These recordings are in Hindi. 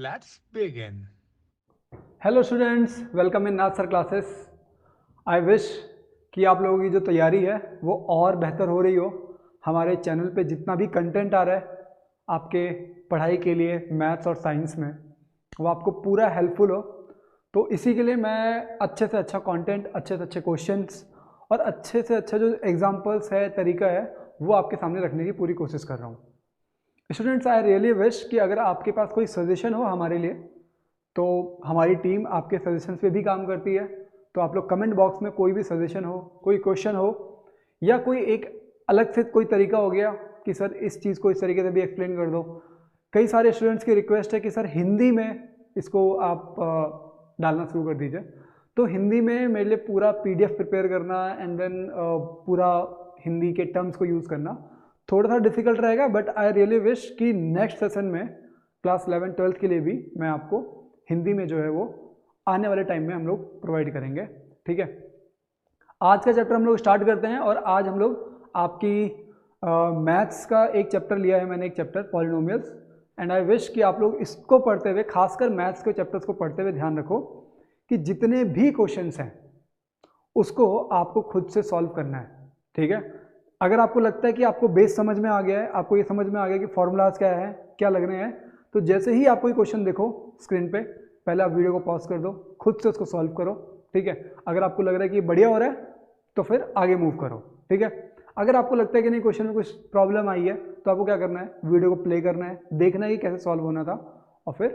Let's begin. Hello students, welcome in Nath sir classes. I wish कि आप लोगों की जो तैयारी है वो और बेहतर हो रही हो। हमारे चैनल पे जितना भी कंटेंट आ रहा है आपके पढ़ाई के लिए मैथ्स और साइंस में, वो आपको पूरा हेल्पफुल हो। तो इसी के लिए मैं अच्छे से अच्छा कंटेंट, अच्छे से अच्छे क्वेश्चंस और अच्छे से अच्छा जो एग्जांपल्स है, तरीका है, वो आपके सामने रखने की पूरी कोशिश कर रहा हूँ। स्टूडेंट्स, आई रियली विश कि अगर आपके पास कोई सजेशन हो हमारे लिए, तो हमारी टीम आपके सजेशंस पे भी काम करती है। तो आप लोग कमेंट बॉक्स में कोई भी सजेशन हो, कोई क्वेश्चन हो, या कोई एक अलग से कोई तरीका हो गया कि सर इस चीज़ को इस तरीके से भी एक्सप्लेन कर दो। कई सारे स्टूडेंट्स की रिक्वेस्ट है कि सर हिंदी में इसको आप डालना शुरू कर दीजिए। तो हिंदी में मेरे लिए पूरा PDF प्रिपेयर करना एंड देन पूरा हिंदी के टर्म्स को यूज़ करना थोड़ा सा डिफिकल्ट रहेगा, बट आई रियली विश कि नेक्स्ट सेशन में क्लास 11-12 के लिए भी मैं आपको हिंदी में जो है वो आने वाले टाइम में हम लोग प्रोवाइड करेंगे। ठीक है, आज का चैप्टर हम लोग स्टार्ट करते हैं। और आज हम लोग आपकी मैथ्स का एक चैप्टर लिया है मैंने, एक chapter polynomials. And I wish कि आप लोग इसको पढ़ते हुए, खासकर मैथ्स के चैप्टर्स को पढ़ते हुए ध्यान रखो कि जितने भी क्वेश्चंस हैं उसको आपको खुद से सॉल्व करना है। ठीक है, अगर आपको लगता है कि आपको बेस समझ में आ गया है, आपको ये समझ में आ गया कि फॉर्मूलाज क्या है, क्या लग रहे हैं, तो जैसे ही आप कोई क्वेश्चन देखो स्क्रीन पे, पहले आप वीडियो को पॉज कर दो, खुद से उसको सॉल्व करो। ठीक है, अगर आपको लग रहा है कि बढ़िया हो रहा है तो फिर आगे मूव करो। ठीक है, अगर आपको लगता है कि नहीं क्वेश्चन में कुछ प्रॉब्लम आई है, तो आपको क्या करना है, वीडियो को प्ले करना है, देखना है कि कैसे सॉल्व होना था, और फिर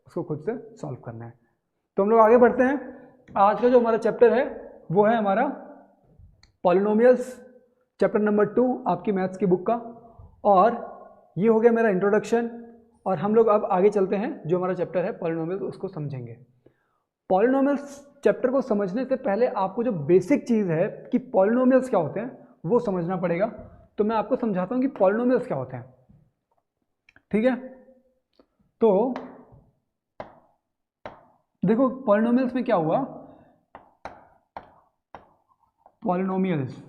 उसको खुद से सॉल्व करना है। तो हम लोग आगे बढ़ते हैं। आज का जो हमारा चैप्टर है वो है हमारा पॉलिनोमियल्स, चैप्टर नंबर 2 आपकी मैथ्स की बुक का। और ये हो गया मेरा इंट्रोडक्शन, और हम लोग अब आगे चलते हैं, जो हमारा चैप्टर है पॉलिनोमियल्स उसको समझेंगे। पॉलिनोमियल्स चैप्टर को समझने से पहले आपको जो बेसिक चीज़ है कि पॉलिनोमियल्स क्या होते हैं वो समझना पड़ेगा। तो मैं आपको समझाता हूँ कि पॉलिनोमियल्स क्या होते हैं। ठीक है, तो देखो पॉलिनोमियल्स में क्या हुआ। पॉलिनोमियल्स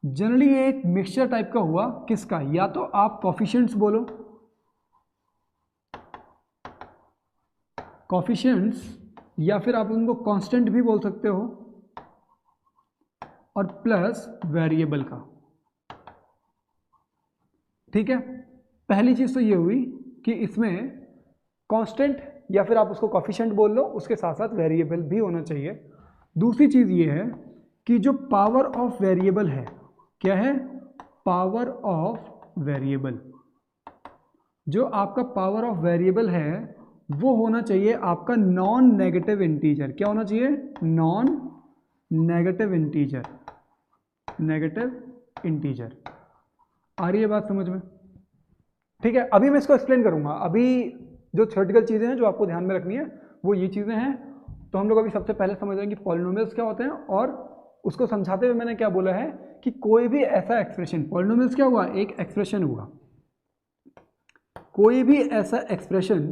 जनरली एक मिक्सचर टाइप का हुआ, किसका, या तो आप कॉफिशिएंट्स बोलो, कॉफिशिएंट्स, या फिर आप उनको कांस्टेंट भी बोल सकते हो, और प्लस वेरिएबल का। ठीक है, पहली चीज तो ये हुई कि इसमें कांस्टेंट या फिर आप उसको कॉफिशिएंट बोल लो, उसके साथ साथ वेरिएबल भी होना चाहिए। दूसरी चीज ये है कि जो पावर ऑफ वेरिएबल है, क्या है, पावर ऑफ वेरिएबल, जो आपका पावर ऑफ वेरिएबल है वो होना चाहिए आपका नॉन नेगेटिव इंटीजर। क्या होना चाहिए, non negative integer, negative integer. आ रही है बात समझ में? ठीक है, अभी मैं इसको एक्सप्लेन करूंगा। अभी जो थ्योरेटिकल चीजें हैं जो आपको ध्यान में रखनी है वो ये चीजें हैं। तो हम लोग अभी सबसे पहले समझ रहे हैं कि पॉलिनोमियल्स क्या होते हैं, और उसको समझाते हुए मैंने क्या बोला है कि कोई भी ऐसा एक्सप्रेशन, पॉलिनोमियल्स क्या हुआ, एक एक्सप्रेशन हुआ, कोई भी ऐसा एक्सप्रेशन,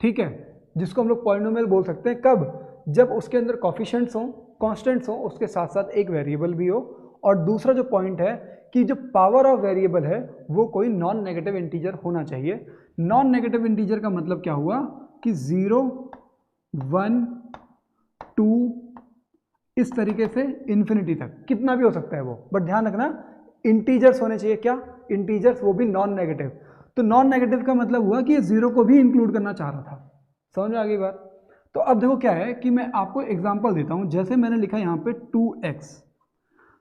ठीक है, जिसको हम लोग पॉलिनोमियल बोल सकते हैं, कब, जब उसके अंदर कॉफिशिएंट्स हो, कांस्टेंट्स हो, उसके साथ साथ एक वेरिएबल भी हो, और दूसरा जो पॉइंट है कि जो पावर ऑफ वेरिएबल है वो कोई नॉन नेगेटिव इंटीजर होना चाहिए। नॉन नेगेटिव इंटीजर का मतलब क्या हुआ कि 0, 1, 2, इस तरीके से इन्फिनिटी तक कितना भी हो सकता है वो, बट ध्यान रखना इंटीजर्स होने चाहिए। क्या, इंटीजर्स, वो भी नॉन नेगेटिव। तो नॉन नेगेटिव का मतलब हुआ कि ये 0 को भी इंक्लूड करना चाह रहा था। समझ में आ गई बात? तो अब देखो क्या है कि मैं आपको एग्जांपल देता हूं। जैसे मैंने लिखा यहाँ पे 2x,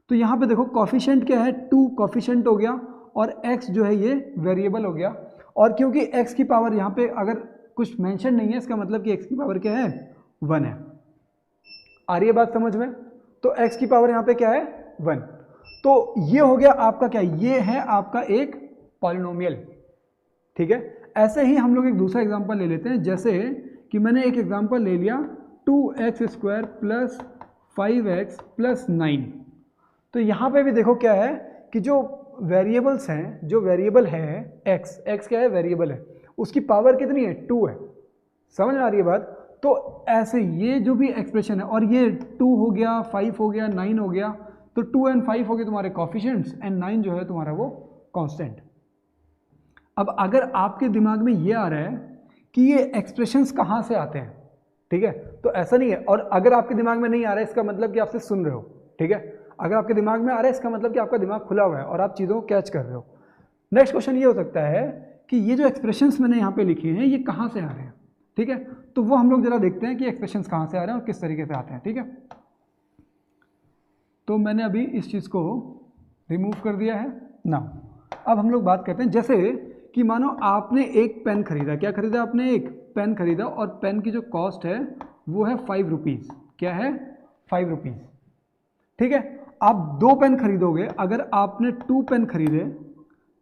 तो यहाँ पे देखो कॉफिशिएंट क्या है, 2 कॉफिशिएंट हो गया, और x जो है ये वेरिएबल हो गया। और क्योंकि x की पावर यहाँ पे अगर कुछ मेंशन नहीं है, इसका मतलब कि x की पावर क्या है, 1 है। आ रही है बात समझ में? तो x की पावर यहाँ पे क्या है, 1। तो ये हो गया आपका क्या, ये है आपका एक पॉलिनोमियल। ठीक है, ऐसे ही हम लोग एक दूसरा एग्जांपल ले लेते हैं। जैसे कि मैंने एक एग्जांपल ले लिया 2x² प्लस 5x प्लस 9। तो यहाँ पे भी देखो क्या है कि जो वेरिएबल्स हैं, जो वेरिएबल है x क्या है, वेरिएबल है, उसकी पावर कितनी है, 2 है। समझ में आ रही है बात? तो ऐसे ये जो भी एक्सप्रेशन है, और ये 2 हो गया, 5 हो गया, 9 हो गया, तो 2 एंड 5 हो गए तुम्हारे कॉफिशिएंट्स, एंड 9 जो है तुम्हारा वो कांस्टेंट। अब अगर आपके दिमाग में ये आ रहा है कि ये एक्सप्रेशंस कहाँ से आते हैं, ठीक है, तो ऐसा नहीं है। और अगर आपके दिमाग में नहीं आ रहा है इसका मतलब कि आप सिर्फ सुन रहे हो, ठीक है। अगर आपके दिमाग में आ रहा है इसका मतलब कि आपका दिमाग खुला हुआ है और आप चीज़ों को कैच कर रहे हो। नेक्स्ट क्वेश्चन ये हो सकता है कि ये जो एक्सप्रेशंस मैंने यहाँ पे लिखे हैं ये कहाँ से आ रहे हैं, ठीक है। तो वो हम लोग जरा देखते हैं कि एक्सप्रेशंस कहाँ से आ रहे हैं और किस तरीके से आते हैं, ठीक है। तो मैंने अभी इस चीज़ को रिमूव कर दिया है ना। अब हम लोग बात करते हैं, जैसे कि मानो आपने एक पेन खरीदा, क्या खरीदा आपने, एक पेन खरीदा, और पेन की जो कॉस्ट है वो है 5 रुपीज़। क्या है, 5 रुपीज़, ठीक है। आप 2 पेन खरीदोगे, अगर आपने 2 पेन खरीदे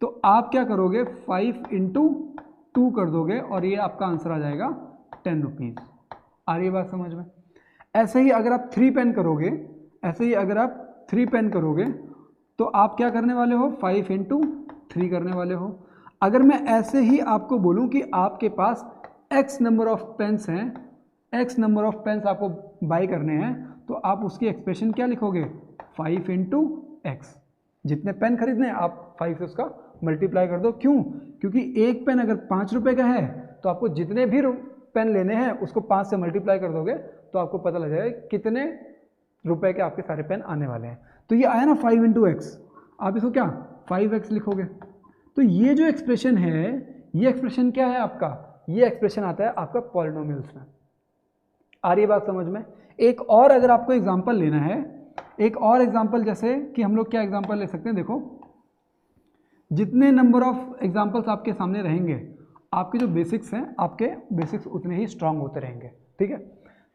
तो आप क्या करोगे, 5 × 2 कर दोगे और ये आपका आंसर आ जाएगा 10 रुपीज़। आ रही है बात समझ में। ऐसे ही अगर आप 3 पेन करोगे, ऐसे ही अगर आप 3 पेन करोगे तो आप क्या करने वाले हो, 5 × 3 करने वाले हो। अगर मैं ऐसे ही आपको बोलूं कि आपके पास x नंबर ऑफ पेन्स हैं, x नंबर ऑफ पेन्स आपको बाई करने हैं, तो आप उसकी एक्सप्रेशन क्या लिखोगे, 5 × x। जितने पेन खरीदने हैं आप 5 से उसका मल्टीप्लाई कर दो। क्यों, क्योंकि एक पेन अगर 5 रुपये का है तो आपको जितने भी पेन लेने हैं उसको 5 से मल्टीप्लाई कर दोगे तो आपको पता लग जाएगा कितने रुपए के आपके सारे पेन आने वाले हैं। तो ये आया ना 5 × x, आप इसको क्या 5x लिखोगे। तो ये जो एक्सप्रेशन है, ये एक्सप्रेशन क्या है आपका, ये एक्सप्रेशन आता है आपका पॉलिनोमियल्स में। आ रही है बात समझ में। एक और अगर आपको एग्जांपल लेना है, एक और एग्जांपल, जैसे कि हम लोग क्या एग्जांपल ले सकते हैं, देखो जितने नंबर ऑफ एग्जांपल्स आपके सामने रहेंगे, आपके जो बेसिक्स हैं, आपके बेसिक्स उतने ही स्ट्रांग होते रहेंगे, ठीक है।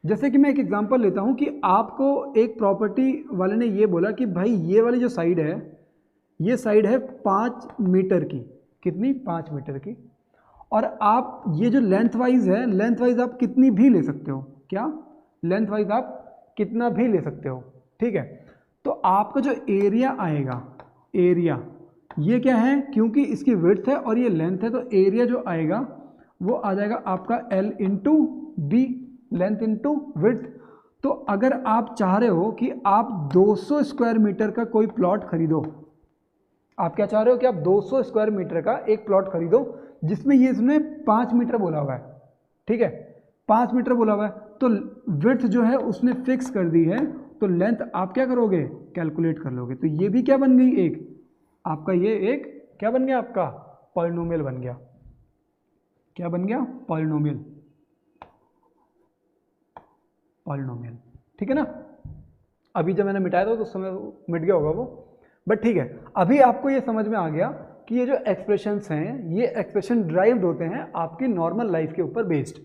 जैसे कि मैं एक एग्जांपल लेता हूं कि आपको एक प्रॉपर्टी वाले ने ये बोला कि भाई ये वाली जो साइड है, ये साइड है 5 मीटर की, कितनी, 5 मीटर की, और आप ये जो लेंथ वाइज है, लेंथ वाइज आप कितनी भी ले सकते हो, क्या, लेंथ वाइज आप कितना भी ले सकते हो, ठीक है। तो आपका जो एरिया आएगा, एरिया ये क्या है, क्योंकि इसकी विड्थ है और ये लेंथ है, तो एरिया जो आएगा वो आ जाएगा आपका L × B, लेंथ × विड्थ। तो अगर आप चाह रहे हो कि आप 200 स्क्वायर मीटर का कोई प्लॉट खरीदो, आप क्या चाह रहे हो कि आप 200 स्क्वायर मीटर का एक प्लॉट खरीदो जिसमें ये इसने 5 मीटर बोला हुआ है, ठीक है, 5 मीटर बोला हुआ है, तो विड्थ जो है उसने फिक्स कर दी है, तो लेंथ आप क्या करोगे, कैलकुलेट कर लोगे। तो ये भी क्या बन गई, एक आपका, ये एक क्या बन गया, आपका पॉलिनोमियल बन गया। क्या बन गया, पॉलिनोमियल, पॉलिनोमियल, ठीक है ना। अभी जब मैंने मिटाया था तो उस समय मिट गया होगा वो, बट ठीक है, अभी आपको ये समझ में आ गया कि ये जो एक्सप्रेशंस हैं, ये एक्सप्रेशन ड्राइव्ड होते हैं आपकी नॉर्मल लाइफ के ऊपर बेस्ड।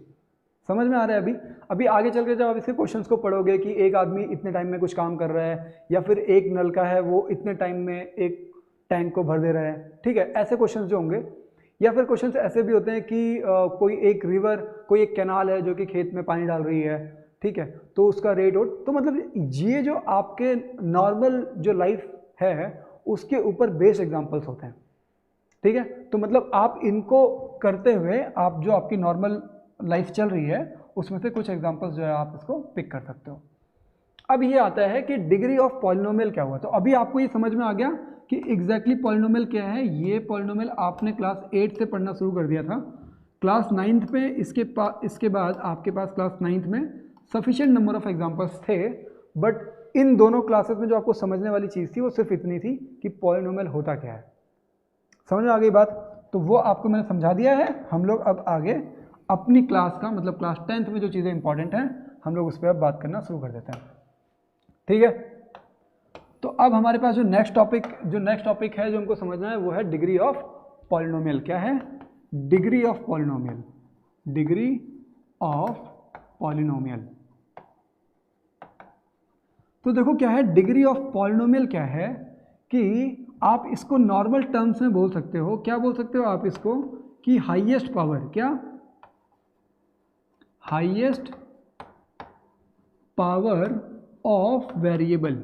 समझ में आ रहा है। अभी आगे चल के जब आप इसके क्वेश्चंस को पढ़ोगे कि एक आदमी इतने टाइम में कुछ काम कर रहा है, या फिर एक नल का है वो इतने टाइम में एक टैंक को भर दे रहा है, ठीक है, ऐसे क्वेश्चंस जो होंगे, या फिर क्वेश्चंस ऐसे भी होते हैं कि कोई एक रिवर, कोई एक कैनाल है जो कि खेत में पानी डाल रही है, ठीक है, तो उसका रेट आउट, तो मतलब ये जो आपके नॉर्मल जो लाइफ है उसके ऊपर बेस्ड एग्जांपल्स होते हैं, ठीक है। तो मतलब आप इनको करते हुए आप जो आपकी नॉर्मल लाइफ चल रही है उसमें से कुछ एग्जांपल्स जो है आप इसको पिक कर सकते हो। अब ये आता है कि डिग्री ऑफ पॉलिनोमियल क्या हुआ। तो अभी आपको ये समझ में आ गया कि एग्जैक्टली पॉलिनोमियल क्या है। ये पॉलिनोमियल आपने क्लास 8 से पढ़ना शुरू कर दिया था, क्लास 9th में इसके बाद आपके पास क्लास 9th में सफिशिएंट नंबर ऑफ एग्जांपल्स थे, बट इन दोनों क्लासेस में जो आपको समझने वाली चीज़ थी वो सिर्फ इतनी थी कि पॉलिनोमियल होता क्या है। समझ में आ गई बात। तो वो आपको मैंने समझा दिया है। हम लोग अब आगे अपनी क्लास का मतलब क्लास 10th में जो चीज़ें इंपॉर्टेंट हैं हम लोग उस पर अब बात करना शुरू कर देते हैं, ठीक है। तो अब हमारे पास जो नेक्स्ट टॉपिक है जो हमको समझना है वो है डिग्री ऑफ पॉलिनोमियल। क्या है, degree of polynomial, degree of polynomial. तो देखो क्या है डिग्री ऑफ पॉलिनोमियल, क्या है कि आप इसको नॉर्मल टर्म्स में बोल सकते हो। क्या बोल सकते हो आप इसको कि हाईएस्ट पावर, क्या, हाईएस्ट पावर ऑफ वेरिएबल,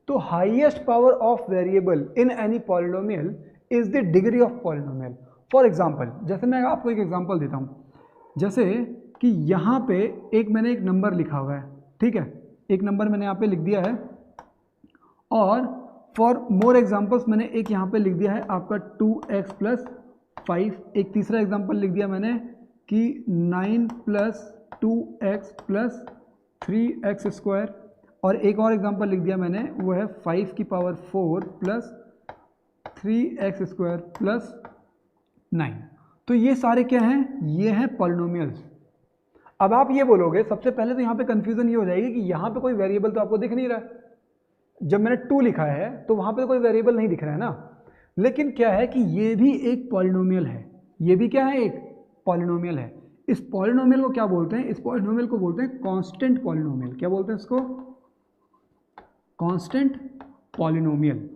तो highest power of variable in any polynomial is the degree of polynomial. For example, जैसे मैं आपको एक एग्जांपल देता हूं, जैसे कि यहाँ पे मैंने एक नंबर लिखा हुआ है, ठीक है, एक नंबर मैंने यहाँ पे लिख दिया है, और फॉर मोर एग्जाम्पल्स मैंने एक यहाँ पे लिख दिया है आपका 2x प्लस 5, एक तीसरा एग्जाम्पल लिख दिया मैंने कि 9 plus 2x plus 3x square, और एक और एग्जाम्पल लिख दिया मैंने वो है 5 की power 4 plus 3x square plus 9। तो ये सारे क्या हैं, ये हैं पॉलिनोमियल्स। अब आप ये बोलोगे, सबसे पहले तो यहाँ पे कंफ्यूजन ये हो जाएगी कि यहाँ पे कोई वेरिएबल तो आपको दिख नहीं रहा है। जब मैंने 2 लिखा है तो वहाँ पे कोई वेरिएबल नहीं दिख रहा है ना, लेकिन क्या है कि ये भी एक पॉलिनोमियल है, ये भी क्या है, एक पॉलिनोमियल है। इस पॉलिनोमियल को क्या बोलते हैं, इस पॉलिनोमियल को बोलते हैं कांस्टेंट पॉलिनोमियल। क्या बोलते हैं इसको, कांस्टेंट पॉलिनोमियल।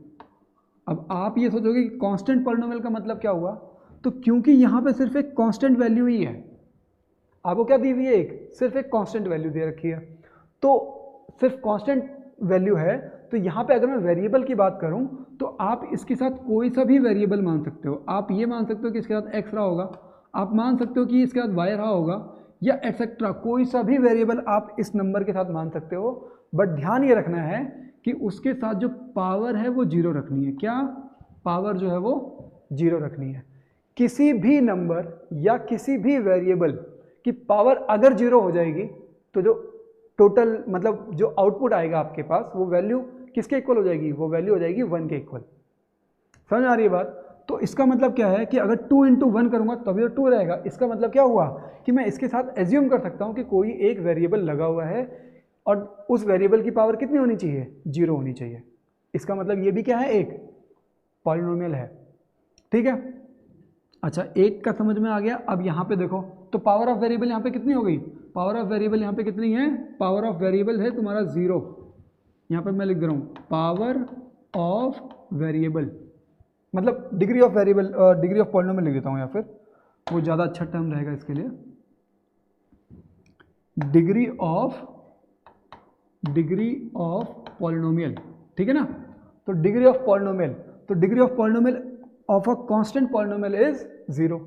अब आप ये सोचोगे कि कांस्टेंट पॉलिनोमियल का मतलब क्या हुआ, तो क्योंकि यहाँ पे सिर्फ एक कांस्टेंट वैल्यू ही है, आपको क्या दी हुई है, एक सिर्फ एक कांस्टेंट वैल्यू दे रखी है, तो सिर्फ कांस्टेंट वैल्यू है। तो यहाँ पे अगर मैं वेरिएबल की बात करूँ तो आप इसके साथ कोई सा भी वेरिएबल मान सकते हो। आप ये मान सकते हो कि इसके साथ x रहा होगा, आप मान सकते हो कि इसके साथ y रहा होगा, या एक्सेट्रा कोई सा भी वेरिएबल आप इस नंबर के साथ मान सकते हो। बट ध्यान ये रखना है कि उसके साथ जो पावर है वो 0 रखनी है। क्या पावर जो है वो 0 रखनी है। किसी भी नंबर या किसी भी वेरिएबल की पावर अगर 0 हो जाएगी तो जो टोटल मतलब जो आउटपुट आएगा आपके पास वो वैल्यू किसके इक्वल हो जाएगी, वो वैल्यू हो जाएगी 1 के इक्वल। समझ आ रही है बात। तो इसका मतलब क्या है कि अगर 2 × 1 करूंगा तभी तो 2 रहेगा। इसका मतलब क्या हुआ कि मैं इसके साथ एज्यूम कर सकता हूं कि कोई एक वेरिएबल लगा हुआ है और उस वेरिएबल की पावर कितनी होनी चाहिए, 0 होनी चाहिए। इसका मतलब ये भी क्या है, एक पॉलिनोमियल है। ठीक है, अच्छा एक का समझ में आ गया। अब यहाँ पे देखो तो पावर ऑफ वेरिएबल यहाँ पे कितनी हो गई, पावर ऑफ वेरिएबल यहाँ पे कितनी है, पावर ऑफ वेरिएबल है तुम्हारा 0। यहाँ पे मैं लिख दे रहा हूँ पावर ऑफ वेरिएबल, मतलब degree of variable, degree of polynomial लिख देता हूँ, या फिर वो ज़्यादा अच्छा टर्म रहेगा इसके लिए, डिग्री ऑफ पॉलिनोमियल। ठीक है ना, तो डिग्री ऑफ पॉलिनोमियल, तो degree of polynomial of a constant polynomial is 0।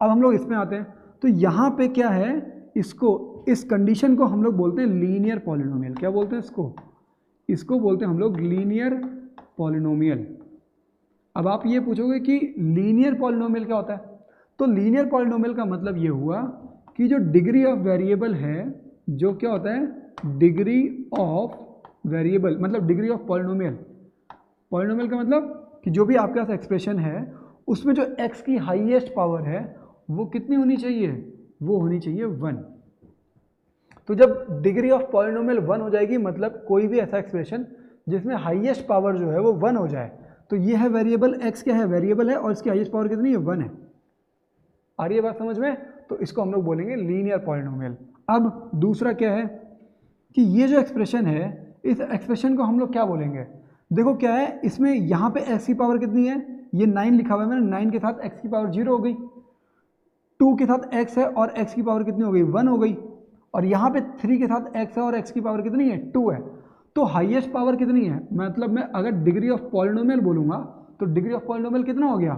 अब हम लोग इसमें आते हैं, तो यहाँ पे क्या है, इसको, इस कंडीशन को हम लोग बोलते हैं लीनियर पॉलिनोमियल। क्या बोलते हैं इसको बोलते हैं हम लोग लीनियर पॉलिनोमियल। अब आप ये पूछोगे कि लीनियर पॉलिनोमियल क्या होता है, तो लीनियर पॉलिनोमियल का मतलब ये हुआ कि जो डिग्री ऑफ वेरिएबल है, जो क्या होता है, डिग्री ऑफ वेरिएबल मतलब डिग्री ऑफ पॉलिनोमियल। पॉलिनोमियल का मतलब कि जो भी आपके पास एक्सप्रेशन है उसमें जो x की हाईएस्ट पावर है वो कितनी होनी चाहिए, वो होनी चाहिए 1। तो जब डिग्री ऑफ पॉलिनोमियल 1 हो जाएगी, मतलब कोई भी ऐसा एक्सप्रेशन जिसमें हाईएस्ट पावर जो है वो 1 हो जाए, तो ये है वेरिएबल x, क्या है, वेरिएबल है और इसकी हाईएस्ट पावर कितनी है, 1 है। आ रही है बात समझ में, तो इसको हम लोग बोलेंगे लीनियर पॉलिनोमियल। अब दूसरा क्या है कि ये जो एक्सप्रेशन है, इस एक्सप्रेशन को हम लोग क्या बोलेंगे, देखो क्या है, इसमें यहाँ पे x की पावर कितनी है, ये 9 लिखा हुआ है मैंने, 9 के साथ x की पावर 0 हो गई, 2 के साथ x है और x की पावर कितनी हो गई, 1 हो गई, और यहाँ पे 3 के साथ x है और x की पावर कितनी है, 2 है। तो हाईएस्ट पावर कितनी है, मतलब मैं अगर डिग्री ऑफ पॉलिनोमियल बोलूँगा तो डिग्री ऑफ पॉलिनोमियल कितना हो गया,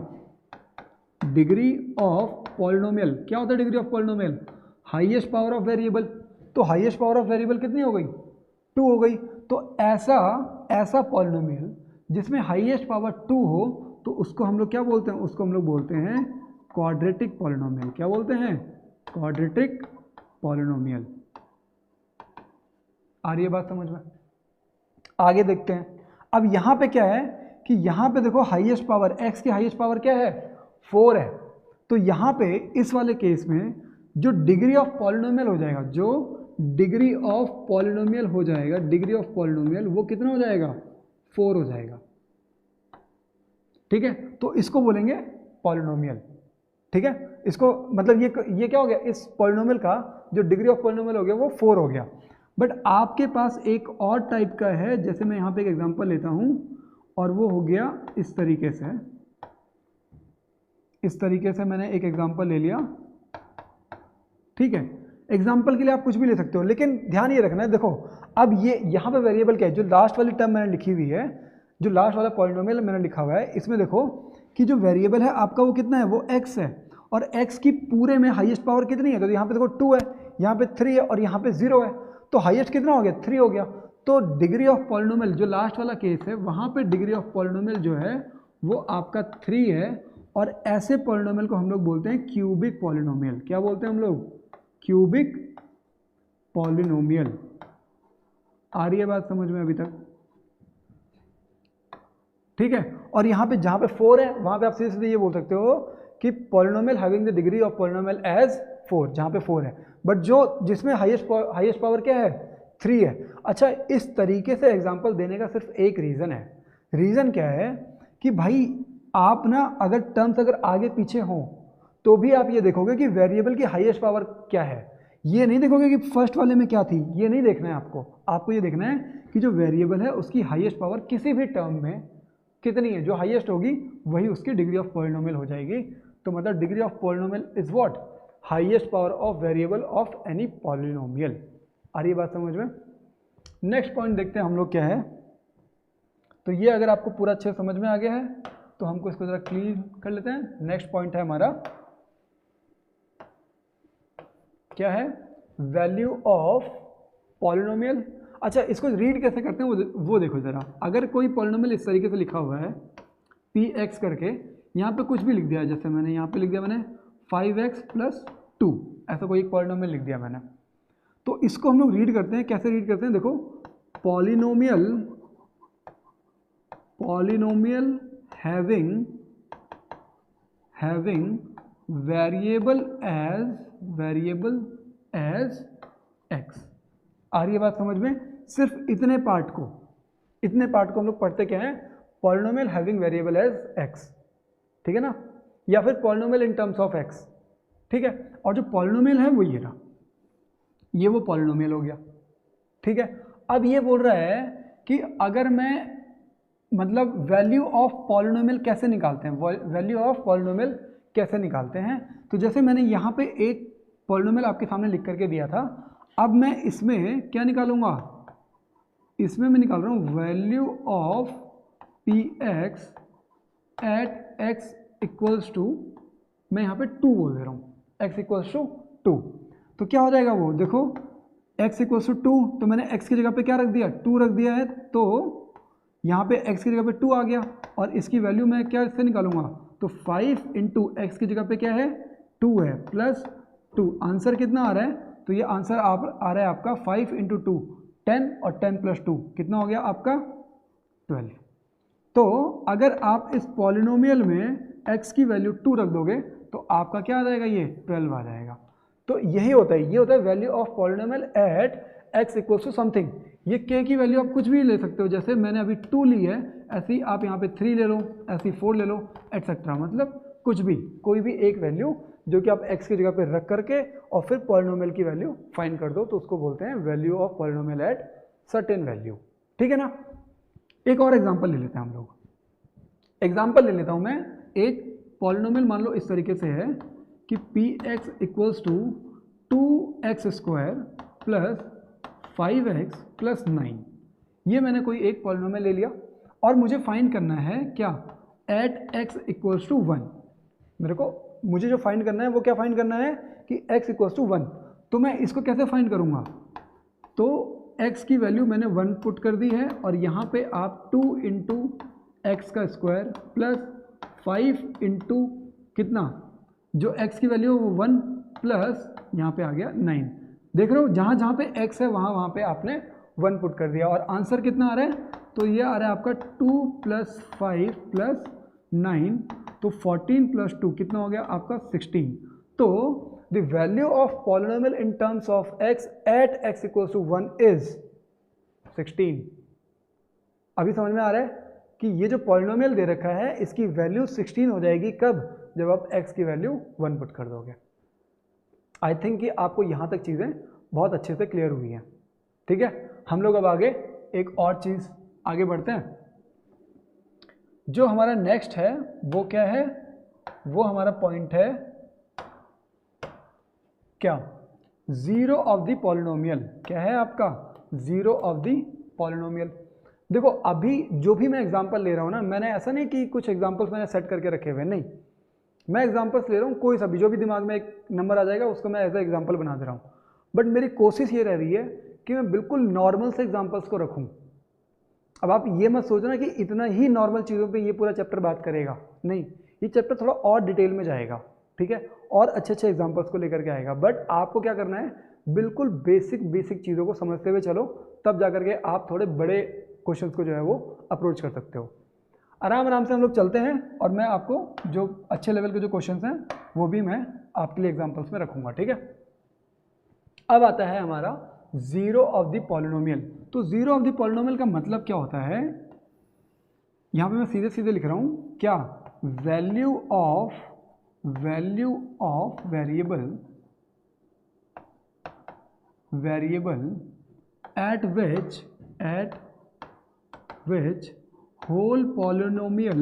डिग्री ऑफ पॉलिनोमियल क्या होता है, degree of polynomial highest power of variable. तो हाईएस्ट पावर ऑफ वेरिएबल कितनी हो गई, 2 हो गई। तो ऐसा पॉलिनोमियल जिसमें हाईएस्ट पावर 2 हो तो उसको हम लोग क्या बोलते हैं, उसको हम लोग बोलते हैं क्वाड्रेटिक पॉलिनोमियल। क्या बोलते हैं, क्वाड्रेटिक पॉलिनोमियल। आ रही है बात समझ में, आगे देखते हैं। अब यहाँ पे क्या है कि यहाँ पे देखो हाईएस्ट पावर, x की हाईएस्ट पावर क्या है, 4 है। तो यहाँ पे इस वाले केस में जो डिग्री ऑफ पॉलिनोमियल हो जाएगा, जो डिग्री ऑफ पॉलिनोमियल हो जाएगा, डिग्री ऑफ पॉलिनोमियल वो कितना हो जाएगा, 4 हो जाएगा। ठीक है, तो इसको बोलेंगे पॉलिनोमियल। ठीक है, इसको मतलब ये क्या हो गया, इस पॉलिनोमियल का जो डिग्री ऑफ पॉलिनोमियल हो गया वो 4 हो गया। बट आपके पास एक और टाइप का है, जैसे मैं यहाँ पे एक एग्जांपल लेता हूँ और वो हो गया इस तरीके से, इस तरीके से मैंने एक एग्जांपल ले लिया। ठीक है, एग्जांपल के लिए आप कुछ भी ले सकते हो, लेकिन ध्यान ये रखना है, देखो अब ये यहाँ पे वेरिएबल क्या है, जो लास्ट वाली टर्म मैंने लिखी हुई है, जो लास्ट वाला पॉलिनोमियल मैंने लिखा हुआ है, इसमें देखो कि जो वेरिएबल है आपका वो कितना है, वो x है, और x की पूरे में हाईएस्ट पावर कितनी है, तो यहाँ पे देखो 2 है, यहाँ पे 3 है और यहाँ पे 0 है, तो हाईएस्ट कितना हो गया, 3 हो गया। तो डिग्री ऑफ पॉलिनोमियल जो लास्ट वाला केस है वहाँ पे डिग्री ऑफ पॉलिनोमियल जो है वो आपका 3 है, और ऐसे पॉलिनोमियल को हम लोग बोलते हैं क्यूबिक पॉलिनोमियल। क्या बोलते हैं हम लोग? Cubic polynomial. आ रही है बात समझ में अभी तक? ठीक है। और यहाँ पे जहाँ पे 4 है वहाँ पे आप सीधे सीधे ये बोल सकते हो कि polynomial having the degree of polynomial as 4, जहाँ पे 4 है, बट जो जिसमें हाईएस्ट पावर क्या है? 3 है। अच्छा, इस तरीके से एग्जांपल देने का सिर्फ एक रीज़न है। रीज़न क्या है कि भाई आप ना अगर टर्म्स अगर आगे पीछे हों तो भी आप ये देखोगे कि वेरिएबल की हाईएस्ट पावर क्या है। ये नहीं देखोगे कि फर्स्ट वाले में क्या थी, ये नहीं देखना है आपको। आपको ये देखना है कि जो वेरिएबल है उसकी हाईएस्ट पावर किसी भी टर्म में कितनी है। जो हाईएस्ट होगी वही उसकी डिग्री ऑफ पॉलिनोमियल हो जाएगी। तो मतलब degree of polynomial is what? Highest power of variable of any polynomial. आ रही है बात समझ में? नेक्स्ट पॉइंट देखते हैं हम लोग क्या है। तो ये अगर आपको पूरा अच्छे समझ में आ गया है तो हमको इसको जरा क्लीन कर लेते हैं। नेक्स्ट पॉइंट है हमारा क्या है? Value of polynomial. अच्छा, इसको रीड कैसे करते हैं वो देखो जरा। अगर कोई पॉलिनोमियल इस तरीके से लिखा हुआ है px करके, यहाँ पे कुछ भी लिख दिया है, जैसे मैंने यहाँ पे लिख दिया मैंने 5x + 2, ऐसा कोई एक पॉलिनोमियल लिख दिया मैंने। तो इसको हम लोग रीड करते हैं। कैसे रीड करते हैं? देखो, polynomial having variable as x। आ रही है बात समझ में? सिर्फ इतने पार्ट को हम लोग पढ़ते क्या हैं? Polynomial having variable as x, ठीक है ना, या फिर polynomial in terms of x, ठीक है। और जो पॉलिनोमियल है वो ये रहा, ये वो पॉलिनोमियल हो गया, ठीक है। अब ये बोल रहा है कि अगर मैं मतलब वैल्यू ऑफ पॉलिनोमियल कैसे निकालते हैं, तो जैसे मैंने यहाँ पे एक पॉलिनोमियल आपके सामने लिख करके दिया था। अब मैं इसमें क्या निकालूंगा? इसमें मैं निकाल रहा हूँ value of px at x equals to, मैं यहाँ पे 2 बोल दे रहा हूँ, x इक्वल्स टू 2। तो क्या हो जाएगा वो? देखो, x इक्वल्स टू 2, तो मैंने x की जगह पे क्या रख दिया? 2 रख दिया है, तो यहाँ पे x की जगह पे 2 आ गया। और इसकी वैल्यू मैं क्या इससे निकालूंगा? तो 5 × x की जगह पे क्या है? 2 है, प्लस 2। आंसर कितना आ रहा है? तो ये आंसर आ रहा है आपका 5 × 2 10, और 10 + 2 कितना हो गया आपका? 12। तो अगर आप इस पॉलिनोमियल में x की वैल्यू 2 रख दोगे तो आपका क्या आ जाएगा? ये 12 आ जाएगा। तो यही होता है, ये होता है value of polynomial at x equals to something. ये k की वैल्यू आप कुछ भी ले सकते हो, जैसे मैंने अभी 2 ली है, ऐसे ही आप यहाँ पे 3 ले लो, ऐसे ही 4 ले लो, एटसेट्रा। मतलब कुछ भी, कोई भी एक वैल्यू जो कि आप x की जगह पे रख करके और फिर पॉलिनोमियल की वैल्यू फाइंड कर दो, तो उसको बोलते हैं value of polynomial at certain value, ठीक है ना। एक और एग्जांपल ले लेते हैं हम लोग। एग्जांपल ले लेता हूं मैं। एक पॉलिनोमियल मान लो इस तरीके से है कि px equals to 2x² plus 5x plus 9। ये मैंने कोई एक पॉलिनोमियल ले लिया और मुझे फाइंड करना है क्या? At x equals to 1। मुझे जो फाइंड करना है वो क्या फाइंड करना है कि x इक्वल्स टू 1। तो मैं इसको कैसे फाइंड करूँगा? तो x की वैल्यू मैंने 1 पुट कर दी है, और यहाँ पे आप 2 × x² प्लस 5 × कितना, जो x की वैल्यू है वो 1, प्लस यहाँ पे आ गया 9। देख रहे हो, जहाँ जहाँ पे x है वहाँ पे आपने 1 पुट कर दिया, और आंसर कितना आ रहा है? तो ये आ रहा है आपका 2 + 5 + 9, तो 14 + 2 कितना हो गया आपका? 16। तो the value of polynomial in terms of x at x equals to 1 is 16। अभी समझ में आ रहा है कि ये जो पॉलिनोमियल दे रखा है इसकी वैल्यू 16 हो जाएगी। कब? जब आप x की वैल्यू 1 पुट कर दोगे। आई थिंक कि आपको यहाँ तक चीज़ें बहुत अच्छे से क्लियर हुई हैं, ठीक है। हम लोग अब आगे एक और चीज़ आगे बढ़ते हैं। जो हमारा नेक्स्ट है वो क्या है? वो हमारा पॉइंट है क्या? Zero of the polynomial. क्या है आपका? Zero of the polynomial. देखो, अभी जो भी मैं एग्जांपल ले रहा हूँ ना, मैंने ऐसा नहीं कि कुछ एग्जांपल्स मैंने सेट करके रखे हुए, नहीं, मैं एग्जांपल्स ले रहा हूँ, कोई सा भी जो भी दिमाग में एक नंबर आ जाएगा उसको मैं एज ए एग्जांपल बना दे रहा हूँ। बट मेरी कोशिश ये रह रही है कि मैं बिल्कुल नॉर्मल से एग्जांपल्स को रखूं। अब आप ये मत सोचना कि इतना ही नॉर्मल चीज़ों पे ये पूरा चैप्टर बात करेगा, नहीं, ये चैप्टर थोड़ा और डिटेल में जाएगा, ठीक है, और अच्छे अच्छे एग्जांपल्स को लेकर के आएगा। बट आपको क्या करना है, बिल्कुल बेसिक चीज़ों को समझते हुए चलो, तब जाकर के आप थोड़े बड़े क्वेश्चंस को जो है वो अप्रोच कर सकते हो। आराम से हम लोग चलते हैं और मैं आपको जो अच्छे लेवल के जो क्वेश्चंस हैं वो भी मैं आपके लिए एग्जांपल्स में रखूंगा, ठीक है। अब आता है हमारा जीरो ऑफ द पॉलिनोमियल। तो जीरो ऑफ द पॉलिनोमियल का मतलब क्या होता है, यहां पे मैं सीधे सीधे लिख रहा हूं क्या, value of variable at which whole polynomial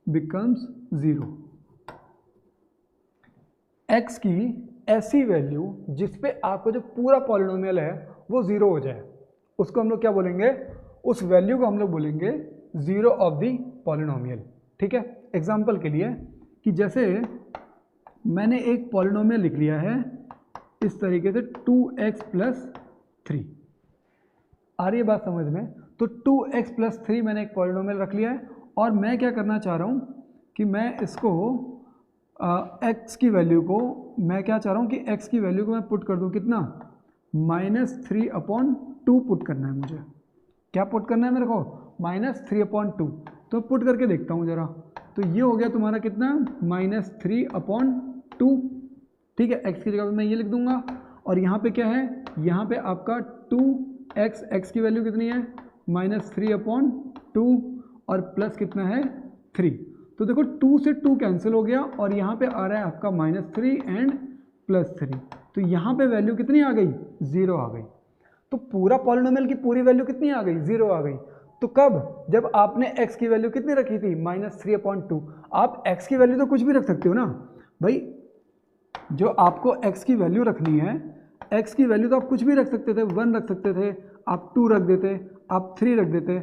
becomes zero। x की ऐसी वैल्यू जिस पे आपका जो पूरा पॉलिनोमियल है वो जीरो हो जाए, उसको हम लोग क्या बोलेंगे, उस वैल्यू को हम लोग बोलेंगे जीरो ऑफ द पॉलिनोमियल, ठीक है। एग्जांपल के लिए कि जैसे मैंने एक पॉलिनोमियल लिख लिया है इस तरीके से 2x + 3, आ रही है बात समझ में। तो 2x + 3 मैंने एक पॉलिनोमियल रख लिया है और मैं क्या करना चाह रहा हूँ कि मैं इसको x की वैल्यू को मैं क्या चाह रहा हूँ कि x की वैल्यू को मैं पुट कर दूँ कितना, -3/2 पुट करना है मुझे। क्या पुट करना है मेरे को, -3/2। तो पुट करके देखता हूँ ज़रा, तो ये हो गया तुम्हारा कितना, -3/2, ठीक है। x की जगह पे मैं ये लिख दूंगा और यहाँ पे क्या है, यहाँ पे आपका 2x की वैल्यू कितनी है, -3/2 और प्लस कितना है 3। तो देखो 2 से 2 कैंसिल हो गया और यहाँ पे आ रहा है आपका -3 एंड +3। तो यहाँ पे वैल्यू कितनी आ गई, 0 आ गई। तो पूरा पॉलिनोमियल की पूरी वैल्यू कितनी आ गई, 0 आ गई। तो कब, जब आपने x की वैल्यू कितनी रखी थी, -3/2। आप x की वैल्यू तो कुछ भी रख सकते हो ना भाई, जो आपको x की वैल्यू रखनी है, x की वैल्यू तो आप कुछ भी रख सकते थे, 1 रख सकते थे, आप 2 रख देते, आप 3 रख देते,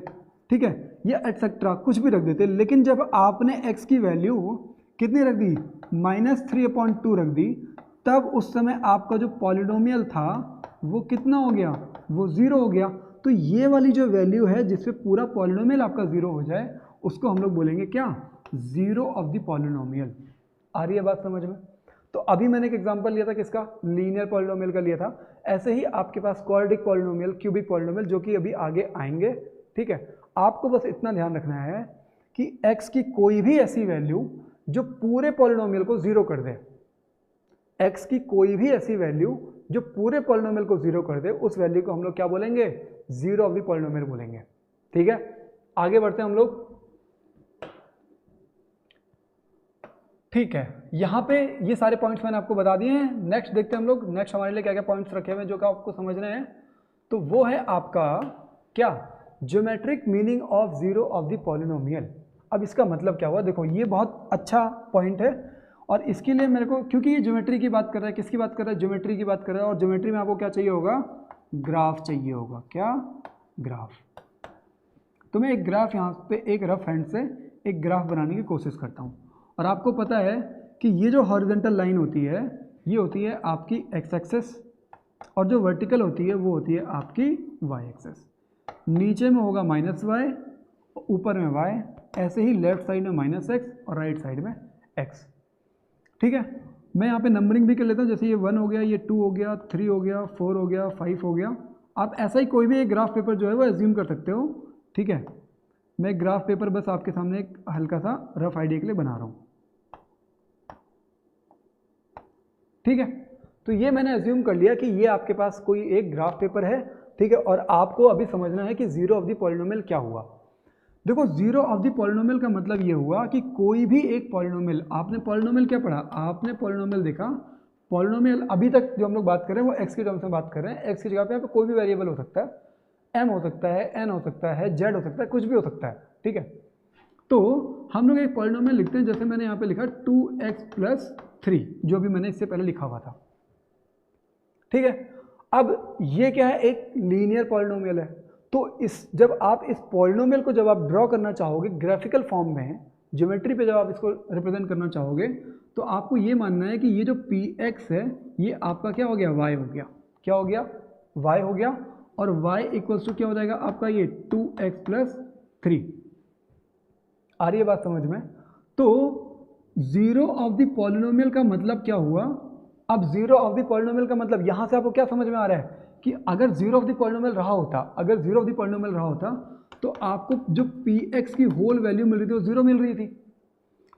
ठीक है, ये एटसेट्रा कुछ भी रख देते। लेकिन जब आपने x की वैल्यू कितनी रख दी, -3/2 रख दी, तब उस समय आपका जो पॉलिनोमियल था वो कितना हो गया, वो 0 हो गया। तो ये वाली जो वैल्यू है जिसपे पूरा पॉलिनोमियल आपका 0 हो जाए, उसको हम लोग बोलेंगे क्या, जीरो ऑफ द पॉलिनोमियल। आ रही है बात समझ में। तो अभी मैंने एक एग्जांपल लिया था किसका, लीनियर पॉलिनोमियल का लिया था। ऐसे ही आपके पास क्वाड्रेटिक पॉलिनोमियल, क्यूबिक पॉलिनोमियल, जो कि अभी आगे आएंगे, ठीक है। आपको बस इतना ध्यान रखना है कि x की कोई भी ऐसी वैल्यू जो पूरे पॉलिनोमियल को 0 कर दे, x की कोई भी ऐसी वैल्यू जो पूरे पॉलिनोमियल को 0 कर दे, उस वैल्यू को हम लोग क्या बोलेंगे, जीरो ऑफ द पॉलिनोमियल बोलेंगे, ठीक है। आगे बढ़ते हैं हम लोग, ठीक है। यहाँ पे ये सारे पॉइंट्स मैंने आपको बता दिए हैं। नेक्स्ट देखते हैं हम लोग, नेक्स्ट हमारे लिए क्या क्या पॉइंट्स रखे हुए हैं जो कि आपको समझने हैं। तो वो है आपका क्या, geometric meaning of zero of the polynomial. अब इसका मतलब क्या हुआ, देखो ये बहुत अच्छा पॉइंट है और इसके लिए मेरे को, क्योंकि ये ज्योमेट्री की बात कर रहा है, किसकी बात कर रहा है, ज्योमेट्री की बात कर रहा है। और ज्योमेट्री में आपको क्या चाहिए होगा, ग्राफ चाहिए होगा। क्या, ग्राफ। तो मैं एक ग्राफ यहाँ पे एक रफ हैंड से एक ग्राफ बनाने की कोशिश करता हूँ। और आपको पता है कि ये जो हॉरिजॉन्टल लाइन होती है, ये होती है आपकी x एक्सेस, और जो वर्टिकल होती है वो होती है आपकी y एक्सेस। नीचे में होगा -y, ऊपर में y, ऐसे ही लेफ्ट साइड में -x और राइट साइड में x, ठीक है। मैं यहाँ पे नंबरिंग भी कर लेता हूँ, जैसे ये 1 हो गया, ये 2 हो गया, 3 हो गया, 4 हो गया, 5 हो गया। आप ऐसा ही कोई भी एक ग्राफ पेपर जो है वो एज्यूम कर सकते हो, ठीक है। मैं ग्राफ पेपर बस आपके सामने एक हल्का सा रफ आइडिया के लिए बना रहा हूँ, ठीक है। तो ये मैंने एज्यूम कर लिया कि ये आपके पास कोई एक ग्राफ पेपर है, ठीक है। और आपको अभी समझना है कि जीरो ऑफ द पॉलिनोमियल क्या हुआ। देखो जीरो ऑफ द पॉलिनोमियल का मतलब ये हुआ कि कोई भी एक पॉलिनोमियल, आपने पॉलिनोमियल क्या पढ़ा, आपने पॉलिनोमियल देखा, पॉलिनोमियल अभी तक जो हम लोग बात कर रहे हैं वो एक्स की टर्म्स में बात कर रहे हैं। एक्स की जगह पे यहाँ पे कोई भी वेरिएबल हो सकता है, एम हो सकता है, एन हो सकता है, जेड हो सकता है, कुछ भी हो सकता है, ठीक है। तो हम लोग एक पॉलिनोमियल लिखते हैं, जैसे मैंने यहाँ पे लिखा 2x + 3, जो भी मैंने इससे पहले लिखा हुआ था, ठीक है। अब ये क्या है, एक लीनियर पॉलिनोमियल है। तो जब आप इस पॉलिनोमियल को जब आप ड्रॉ करना चाहोगे ग्राफिकल फॉर्म में, ज्योमेट्री पे जब आप इसको रिप्रेजेंट करना चाहोगे तो आपको ये मानना है कि ये जो पी एक्स है ये आपका क्या हो गया, वाई हो गया। क्या हो गया, वाई हो गया। और y इक्वल्स टू क्या हो जाएगा आपका, ये 2x प्लस 3। आ रही है बात समझ में? तो जीरो ऑफ द पॉलिनोमियल का मतलब क्या हुआ? अब जीरो ऑफ द पॉलिनोमियल का मतलब यहां से आपको क्या समझ में आ रहा है कि अगर जीरो ऑफ द पॉलिनोमियल रहा होता, अगर जीरो ऑफ द पॉलिनोमियल रहा होता तो आपको जो पी एक्स की होल वैल्यू मिल रही थी वो जीरो मिल रही थी।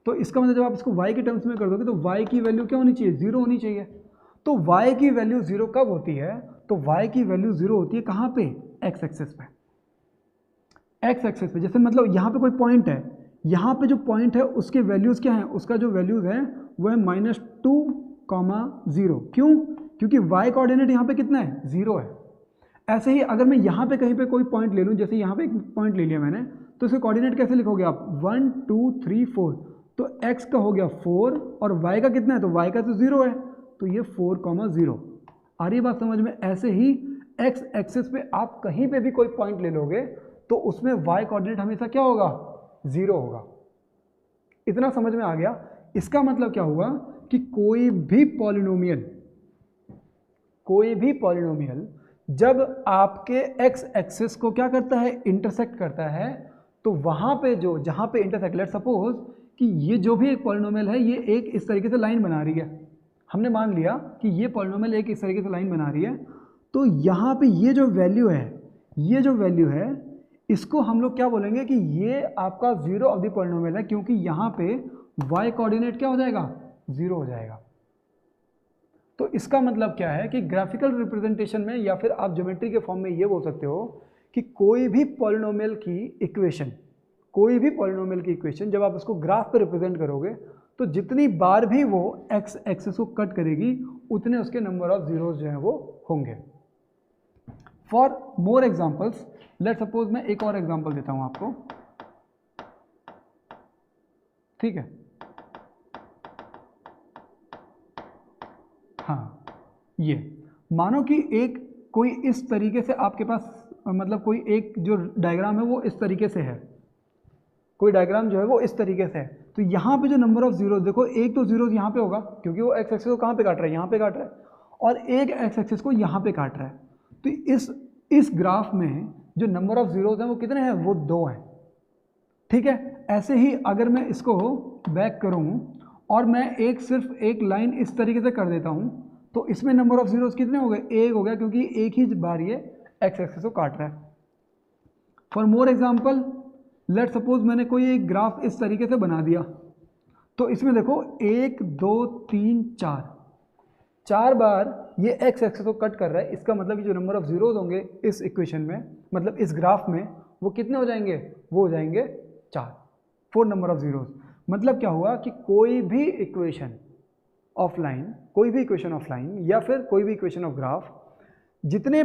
तो इसका मतलब जब आप इसको y के टर्म्स में कर दोगे तो y की वैल्यू क्या होनी चाहिए, जीरो होनी चाहिए। तो y की वैल्यू जीरो कब होती है? तो y की वैल्यू जीरो होती है कहाँ पे, x एक्सेस पे। x एक्सेस पे जैसे मतलब यहाँ पे कोई पॉइंट है, यहाँ पे जो पॉइंट है उसके वैल्यूज़ क्या हैं, उसका जो वैल्यूज़ है वो है -2,0। क्यों? क्योंकि y कोऑर्डिनेट यहाँ पे कितना है, जीरो है। ऐसे ही अगर मैं यहाँ पे कहीं पे कोई पॉइंट ले लूँ, जैसे यहाँ पे एक पॉइंट ले लिया मैंने, तो इसके कोऑर्डिनेट कैसे लिखोगे आप, 1 2 3 4। तो x का हो गया 4 और y का कितना है, तो y का तो 0 है, तो ये 4,0। आ रही बात समझ में? ऐसे ही x एक्सिस पे आप कहीं पे भी कोई पॉइंट ले लोगे तो उसमें y कोऑर्डिनेट हमेशा क्या होगा, 0 होगा। इतना समझ में आ गया? इसका मतलब क्या हुआ कि कोई भी पॉलिनोमियल जब आपके x एक्सिस को क्या करता है, इंटरसेक्ट करता है, तो वहां पे जो जहां पे इंटरसेक्ट, लेट्स सपोज कि ये जो भी एक पॉलिनोमियल है ये एक इस तरीके से लाइन बना रही है। हमने मान लिया कि ये पॉलिनोमियल एक इस तरीके से लाइन बना रही है, तो यहाँ पे ये जो वैल्यू है इसको हम लोग क्या बोलेंगे कि ये आपका जीरो ऑफ द पॉलिनोमियल है, क्योंकि यहाँ पे y कोऑर्डिनेट क्या हो जाएगा, जीरो हो जाएगा। तो इसका मतलब क्या है कि ग्राफिकल रिप्रेजेंटेशन में या फिर आप ज्योमेट्री के फॉर्म में ये बोल सकते हो कि कोई भी पॉलिनोमियल की इक्वेशन जब आप उसको ग्राफ पे रिप्रेजेंट करोगे तो जितनी बार भी वो x एक्सिस को कट करेगी उतने उसके नंबर ऑफ जीरोस जो हैं वो होंगे। For more examples, let suppose मैं एक और एग्जाम्पल देता हूं आपको, ठीक है? हाँ, ये मानो कि एक कोई इस तरीके से आपके पास मतलब कोई एक जो डायग्राम है वो इस तरीके से है, कोई डायग्राम जो है वो इस तरीके से है। तो यहाँ पे जो नंबर ऑफ जीरोस देखो, एक तो जीरोस यहाँ पे होगा क्योंकि वो एक्स एक्सिस को कहाँ पे काट रहा है, यहाँ पे काट रहा है, और एक एक्स एक्सिस को यहाँ पे काट रहा है। तो इस ग्राफ में जो नंबर ऑफ जीरोस हैं वो कितने हैं, वो 2 हैं, ठीक है? ऐसे ही अगर मैं इसको बैक करूँ और मैं सिर्फ एक लाइन इस तरीके से कर देता हूँ तो इसमें नंबर ऑफ जीरोस कितने हो गए, 1 हो गया, क्योंकि एक ही बार ये एक्स एक्सिस को काट रहा है। For more example, let suppose मैंने कोई एक ग्राफ इस तरीके से बना दिया, तो इसमें देखो 1 2 3 4 बार ये एक्स एक्सिस को कट कर रहा है। इसका मतलब कि जो नंबर ऑफ जीरोस होंगे इस इक्वेशन में, मतलब इस ग्राफ में, वो कितने हो जाएंगे, वो हो जाएंगे 4 नंबर ऑफ जीरोस। मतलब क्या हुआ कि कोई भी इक्वेशन ऑफ लाइन या फिर कोई भी इक्वेशन ऑफ ग्राफ जितनी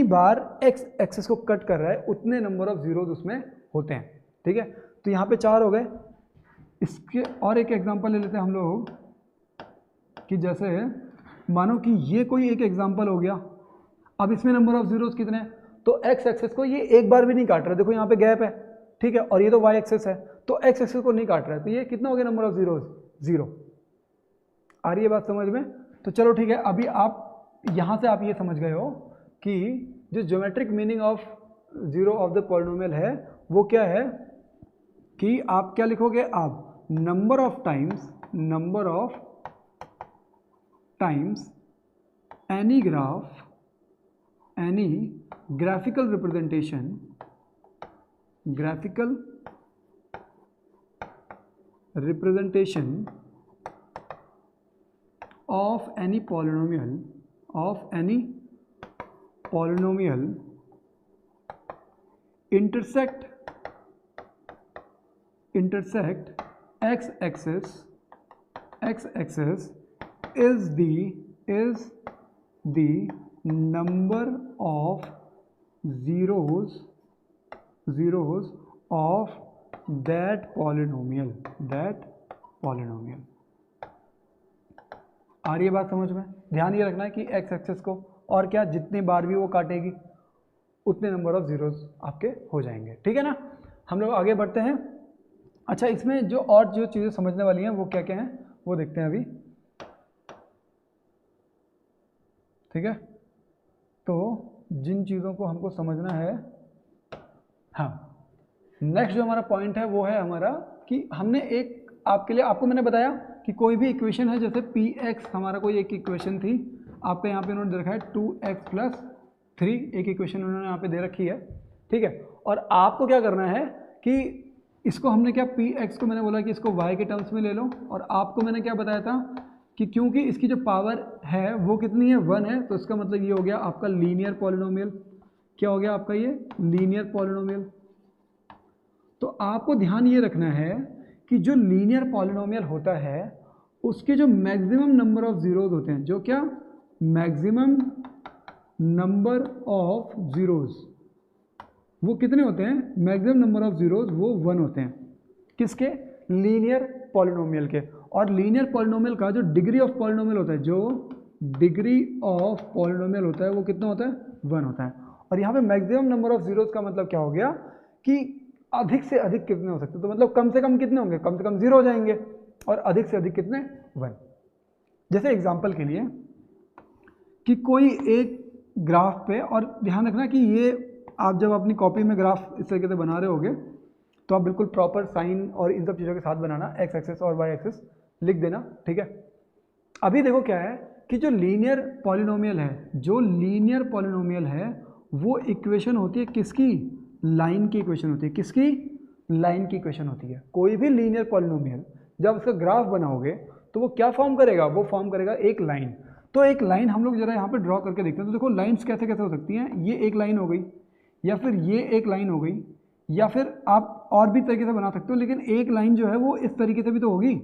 बार एक्स एक्सिस को कट कर रहा है उतने नंबर ऑफ जीरोस उसमें होते हैं, ठीक है? तो यहाँ पे 4 हो गए। इसके और एक एग्जांपल ले लेते हैं हम लोग कि जैसे मानो कि ये कोई एक एग्जांपल हो गया। अब इसमें नंबर ऑफ जीरोस कितने हैं, तो एक्स एक्सिस को ये एक बार भी नहीं काट रहा है, देखो यहाँ पे गैप है, ठीक है? और ये तो वाई एक्सिस है, तो एक्स एक्सिस को नहीं काट रहा है, तो ये कितना हो गया नंबर ऑफ जीरोस, 0। आ रही है बात समझ में? तो चलो ठीक है, अभी आप यहाँ से आप ये समझ गए हो कि जो geometric meaning of zero of the polynomial है वो क्या है कि आप क्या लिखोगे, आप number of times any graphical representation of any polynomial intersect x axis is the number of zeros of that polynomial। आ रही है बात समझ में? ध्यान ये रखना है कि एक्स एक्सिस को और क्या जितनी बार भी वो काटेगी उतने नंबर ऑफ जीरोस आपके हो जाएंगे, ठीक है ना? हम लोग आगे बढ़ते हैं। अच्छा, इसमें जो और जो चीज़ें समझने वाली हैं वो क्या क्या हैं वो देखते हैं अभी। ठीक है, तो जिन चीज़ों को हमको समझना है, हाँ, नेक्स्ट जो हमारा पॉइंट है वो है हमारा कि हमने एक आपके लिए आपको मैंने बताया कि कोई भी इक्वेशन है, जैसे पी एक्स हमारा कोई एक इक्वेशन थी, आपको यहाँ पे उन्होंने दे रखा है 2x+3, एक इक्वेशन उन्होंने यहाँ पे दे रखी है। ठीक है, और आपको क्या करना है कि इसको हमने क्या पी एक्स को मैंने बोला कि इसको y के टर्म्स में ले लो, और आपको मैंने क्या बताया था कि क्योंकि इसकी जो पावर है वो कितनी है 1 है, तो इसका मतलब ये हो गया आपका लीनियर पॉलिनोमियल। क्या हो गया आपका ये लीनियर पॉलिनोमियल। तो आपको ध्यान ये रखना है कि जो लीनियर पॉलिनोमियल होता है उसके जो मैक्सिमम नंबर ऑफ जीरोज होते हैं, जो क्या मैक्सिमम नंबर ऑफ जीरोज वो कितने होते हैं, मैक्सिमम नंबर ऑफ जीरोज वो 1 होते हैं। किसके, लीनियर पॉलिनोमियल के। और लीनियर पॉलिनोमियल का जो डिग्री ऑफ पॉलिनोमियल होता है, जो डिग्री ऑफ पॉलिनोमियल होता है वो कितना होता है 1 होता है। और यहाँ पे मैक्सिमम नंबर ऑफ जीरोज का मतलब क्या हो गया कि अधिक से अधिक कितने हो सकते हैं, तो मतलब कम से कम कितने होंगे, कम से कम 0 हो जाएंगे, और अधिक से अधिक कितने 1। जैसे एग्जांपल के लिए कि कोई एक ग्राफ पे, और ध्यान रखना कि ये आप जब अपनी कॉपी में ग्राफ इस तरीके से बना रहे होगे तो आप बिल्कुल प्रॉपर साइन और इन सब चीज़ों के साथ बनाना, एक्स एक्सिस और वाई एक्सिस लिख देना। ठीक है, अभी देखो क्या है कि जो लीनियर पॉलिनोमियल है, जो लीनियर पॉलिनोमियल है वो इक्वेशन होती है किसकी, लाइन की इक्वेशन होती है। किसकी, लाइन की इक्वेशन होती है। कोई भी लीनियर पॉलिनोमियल जब उसका ग्राफ बनाओगे तो वो क्या फॉर्म करेगा, वो फॉर्म करेगा एक लाइन। तो एक लाइन हम लोग जरा यहाँ पे ड्रॉ करके देखते हैं। तो देखो लाइन्स कैसे कैसे हो सकती हैं, ये एक लाइन हो गई, या फिर ये एक लाइन हो गई, या फिर आप और भी तरीके से बना सकते हो, लेकिन एक लाइन जो है वो इस तरीके से भी तो होगी,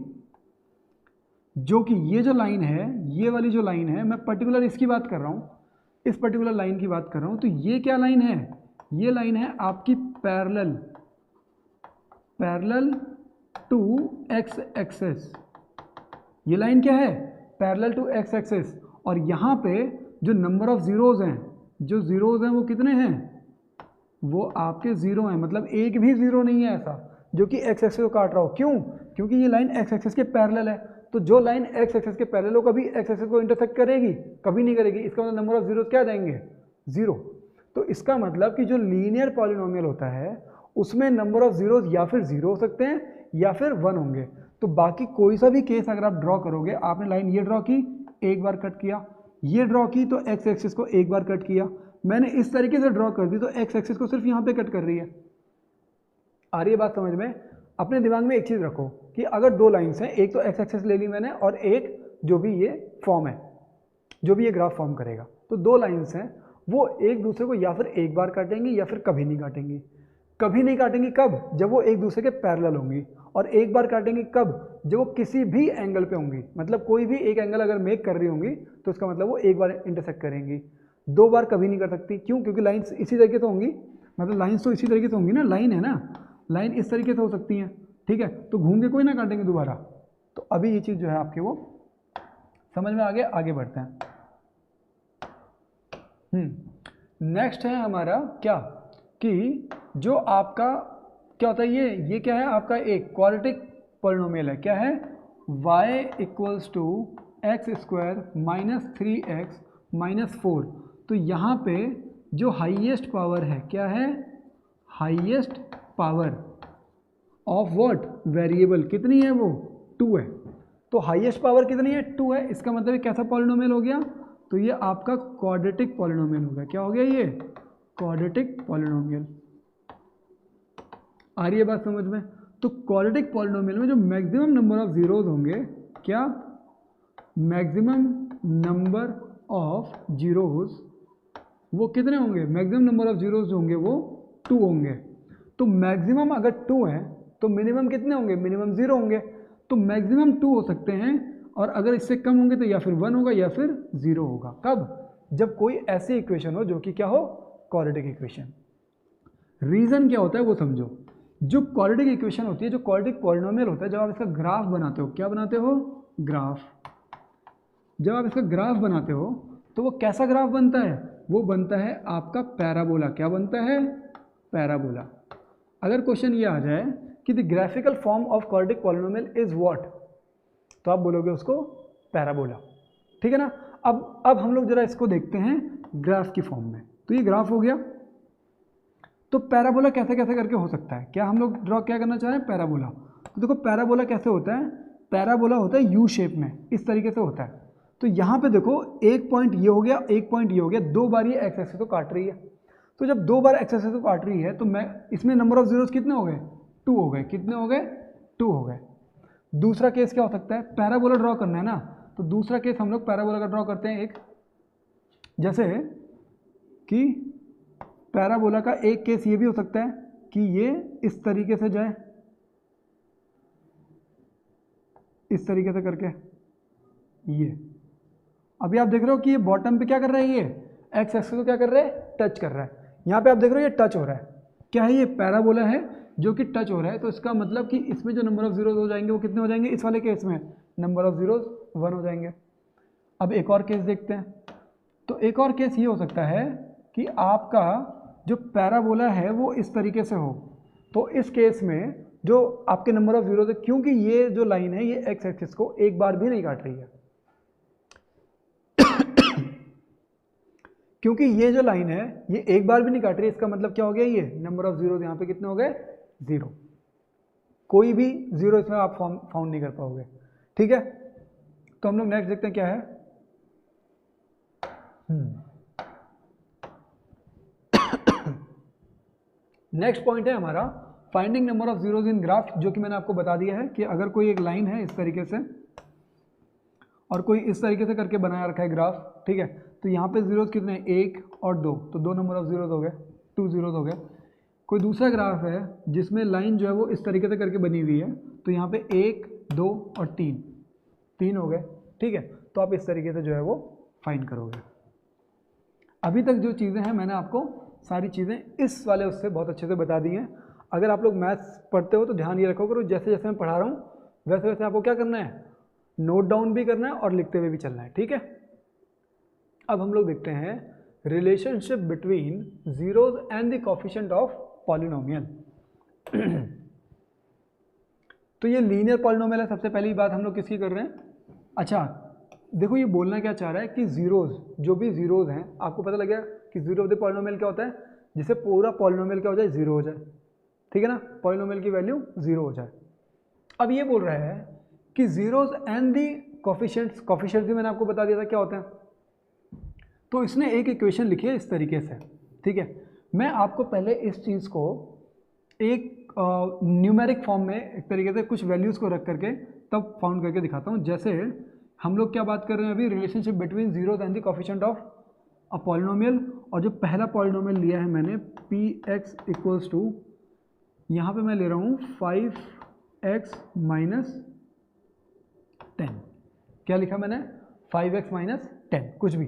जो कि ये जो लाइन है, ये वाली जो लाइन है, मैं पर्टिकुलर इसकी बात कर रहा हूँ, इस पर्टिकुलर लाइन की बात कर रहा हूँ। तो ये क्या लाइन है, ये लाइन है आपकी पैरेलल टू एक्स एक्सेस। ये लाइन क्या है, पैरेलल टू एक्स एक्सेस। और यहाँ पे जो नंबर ऑफ जीरोज हैं, जो जीरोज हैं वो कितने हैं, वो आपके 0 हैं, मतलब एक भी 0 नहीं है ऐसा जो कि एक्स एक्सेस को काट रहा हो। क्यों, क्योंकि ये लाइन एक्स एक्सेस के पैरेलल है। तो जो लाइन एक्स एक्सेस के पैरेलल हो कभी एक्स एक्सेस को इंटरसेक्ट करेगी, कभी नहीं करेगी। इसका मतलब नंबर ऑफ जीरोज क्या देंगे, 0। तो इसका मतलब कि जो लीनियर पॉलिनोमियल होता है उसमें नंबर ऑफ जीरोज या फिर 0 हो सकते हैं या फिर 1 होंगे। तो बाकी कोई सा भी केस अगर आप ड्रॉ करोगे, आपने लाइन ये ड्रॉ की, एक बार कट किया, ये ड्रॉ की तो एक्स एक्सिस को एक बार कट किया, मैंने इस तरीके से ड्रॉ कर दी तो एक्स एक्सिस को सिर्फ यहाँ पे कट कर रही है। आ रही है बात समझ में। अपने दिमाग में एक चीज़ रखो कि अगर दो लाइन्स हैं, एक तो एक्स एक्सिस ले ली मैंने और एक जो भी ये फॉर्म है, जो भी ये ग्राफ फॉर्म करेगा, तो दो लाइन्स हैं, वो एक दूसरे को या फिर एक बार काटेंगी या फिर कभी नहीं काटेंगी। कभी नहीं काटेंगी कब, जब वो एक दूसरे के पैरेलल होंगी, और एक बार काटेंगी कब, जब वो किसी भी एंगल पे होंगी। मतलब कोई भी एक एंगल अगर मेक कर रही होंगी तो इसका मतलब वो एक बार इंटरसेक्ट करेंगी, दो बार कभी नहीं कर सकती। क्यों, क्योंकि लाइन्स इसी तरीके से होंगी, मतलब लाइन्स तो इसी तरीके से होंगी ना, लाइन है ना, लाइन इस तरीके से हो सकती हैं। ठीक है, तो घूम के कोई ना काटेंगे दोबारा। तो अभी ये चीज़ जो है आपके वो समझ में आगे बढ़ते हैं। नेक्स्ट है हमारा क्या कि जो आपका क्या होता है, ये क्या है आपका एक क्वाड्रेटिक पॉलिनोमियल है। क्या है, y equals to X square minus 3x minus 4। तो यहाँ पे जो हाईएस्ट पावर है, क्या है, highest power of what, variable, कितनी है वो, 2 है। तो हाईएस्ट पावर कितनी है, 2 है। इसका मतलब कैसा पॉलिनोमियल हो गया, तो ये आपका क्वाड्रेटिक पॉलिनोमियल हो गया। क्या हो गया, ये क्वाड्रेटिक पॉलिनोमियल। आ रही है बात समझ में। तो क्वाड्रेटिक पॉलिनोमियल में जो मैक्सिमम नंबर ऑफ जीरोज होंगे, क्या, मैक्सिमम नंबर ऑफ जीरोज वो कितने होंगे, मैक्सिमम नंबर ऑफ जीरोज होंगे वो 2 होंगे। तो मैक्सिमम अगर 2 है तो मिनिमम कितने होंगे, मिनिमम 0 होंगे। तो मैक्सिमम 2 हो सकते हैं, और अगर इससे कम होंगे तो या फिर 1 होगा या फिर 0 होगा। कब, जब कोई ऐसी इक्वेशन हो जो कि क्या हो, क्वाड्रेटिक इक्वेशन। रीजन क्या होता है वो समझो। जो क्वाड्रेटिक इक्वेशन होती है, जो क्वाड्रेटिक पॉलिनोमियल होता है, जब आप इसका ग्राफ बनाते हो, क्या बनाते हो, ग्राफ। जब आप इसका ग्राफ बनाते हो तो वो कैसा ग्राफ बनता है, वो बनता है आपका पैराबोला। क्या बनता है, पैराबोला। अगर क्वेश्चन ये आ जाए कि the graphical form of quadratic polynomial is what, तो आप बोलोगे उसको पैराबोला। ठीक है ना। अब हम लोग जरा इसको देखते हैं ग्राफ की फॉर्म में। तो ये ग्राफ हो गया। तो पैराबोला कैसे कैसे करके हो सकता है, क्या हम लोग ड्रॉ क्या करना चाह रहे हैं, पैराबोला। तो देखो पैराबोला कैसे होता है, पैराबोला होता है यू शेप में, इस तरीके से होता है। तो यहाँ पे देखो एक पॉइंट ये हो गया, एक पॉइंट ये हो गया, दो बार ये एक्स एक्सिस को काट रही है। तो जब दो बार एक्स एक्सिस को काट रही है तो मैं इसमें नंबर ऑफ जीरोस कितने हो गए, 2 हो गए। कितने हो गए, 2 हो गए। दूसरा केस क्या हो सकता है, पैराबोला ड्रॉ करना है ना, तो दूसरा केस हम लोग पैराबोला का ड्रॉ करते हैं एक, जैसे कि पैराबोला का एक केस ये भी हो सकता है कि ये इस तरीके से जाए, इस तरीके से करके ये। अभी आप देख रहे हो कि ये बॉटम पे क्या कर रहा है, ये एक्स एक्सिस को क्या कर रहा है, टच कर रहा है। यहाँ पे आप देख रहे हो ये टच हो रहा है, क्या है, ये पैराबोला है जो कि टच हो रहा है। तो इसका मतलब कि इसमें जो नंबर ऑफ जीरोस हो जाएंगे वो कितने हो जाएंगे, इस वाले केस में नंबर ऑफ जीरोस 1 हो जाएंगे। अब एक और केस देखते हैं। तो एक और केस ये हो सकता है कि आपका जो पैराबोला है वो इस तरीके से हो। तो इस केस में जो आपके नंबर ऑफ जीरोस है, क्योंकि ये जो लाइन है ये एक्स एक्सिस को एक बार भी नहीं काट रही है, क्योंकि ये जो लाइन है ये एक बार भी नहीं काट रही है, इसका मतलब क्या हो गया, ये नंबर ऑफ जीरोस यहाँ पे कितने हो गए, 0। कोई भी जीरो इसमें आप फाउंड नहीं कर पाओगे। ठीक है। तो हम लोग नेक्स्ट देखते हैं क्या है। नेक्स्ट पॉइंट है हमारा finding number of zeros in graph, जो कि मैंने आपको बता दिया है कि अगर कोई एक लाइन है इस तरीके से और कोई इस तरीके से करके बनाया रखा है ग्राफ, ठीक है, तो यहाँ पे जीरोस कितने हैं, 1 और 2, तो 2 नंबर ऑफ जीरोस हो गए, 2 जीरोस हो गए। कोई दूसरा ग्राफ है जिसमें लाइन जो है वो इस तरीके से करके बनी हुई है, तो यहाँ पे 1, 2 और 3 हो गए। ठीक है। तो आप इस तरीके से जो है वो फाइंड करोगे। अभी तक जो चीज़ें हैं मैंने आपको सारी चीज़ें इस वाले उससे बहुत अच्छे से बता दी हैं। अगर आप लोग मैथ्स पढ़ते हो तो ध्यान ये रखो करो, जैसे जैसे मैं पढ़ा रहा हूँ वैसे वैसे आपको क्या करना है, नोट डाउन भी करना है और लिखते हुए भी चलना है। ठीक है। अब हम लोग देखते हैं relationship between zeros and the coefficient of polynomial. तो ये लीनियर पॉलिनोमियल है। सबसे पहली बात हम लोग किसकी कर रहे हैं, अच्छा देखो ये बोलना क्या चाह रहा है कि जीरोज, जो भी जीरोज हैं, आपको पता लग गया कि जीरो ऑफ द पॉलिनोमियल क्या होता है, जिससे पूरा पॉलिनोमियल क्या हो जाए, 0 हो जाए। ठीक है ना, पॉलिनोमियल की वैल्यू 0 हो जाए। अब ये बोल रहा है कि zeros and the coefficients, coefficients भी मैंने आपको बता दिया था क्या होता है। तो इसने एक इक्वेशन लिखी है इस तरीके से। ठीक है। मैं आपको पहले इस चीज़ को एक न्यूमेरिक फॉर्म में एक तरीके से कुछ वैल्यूज़ को रख करके तब फाउंड करके दिखाता हूँ। जैसे हम लोग क्या बात कर रहे हैं अभी, relationship between zeros and the coefficient of a polynomial, और जो पहला पॉलिनोमियल लिया है मैंने px इक्वल्स टू, यहाँ पे मैं ले रहा हूँ 5x माइनस 10। क्या लिखा मैंने, 5x माइनस 10, कुछ भी।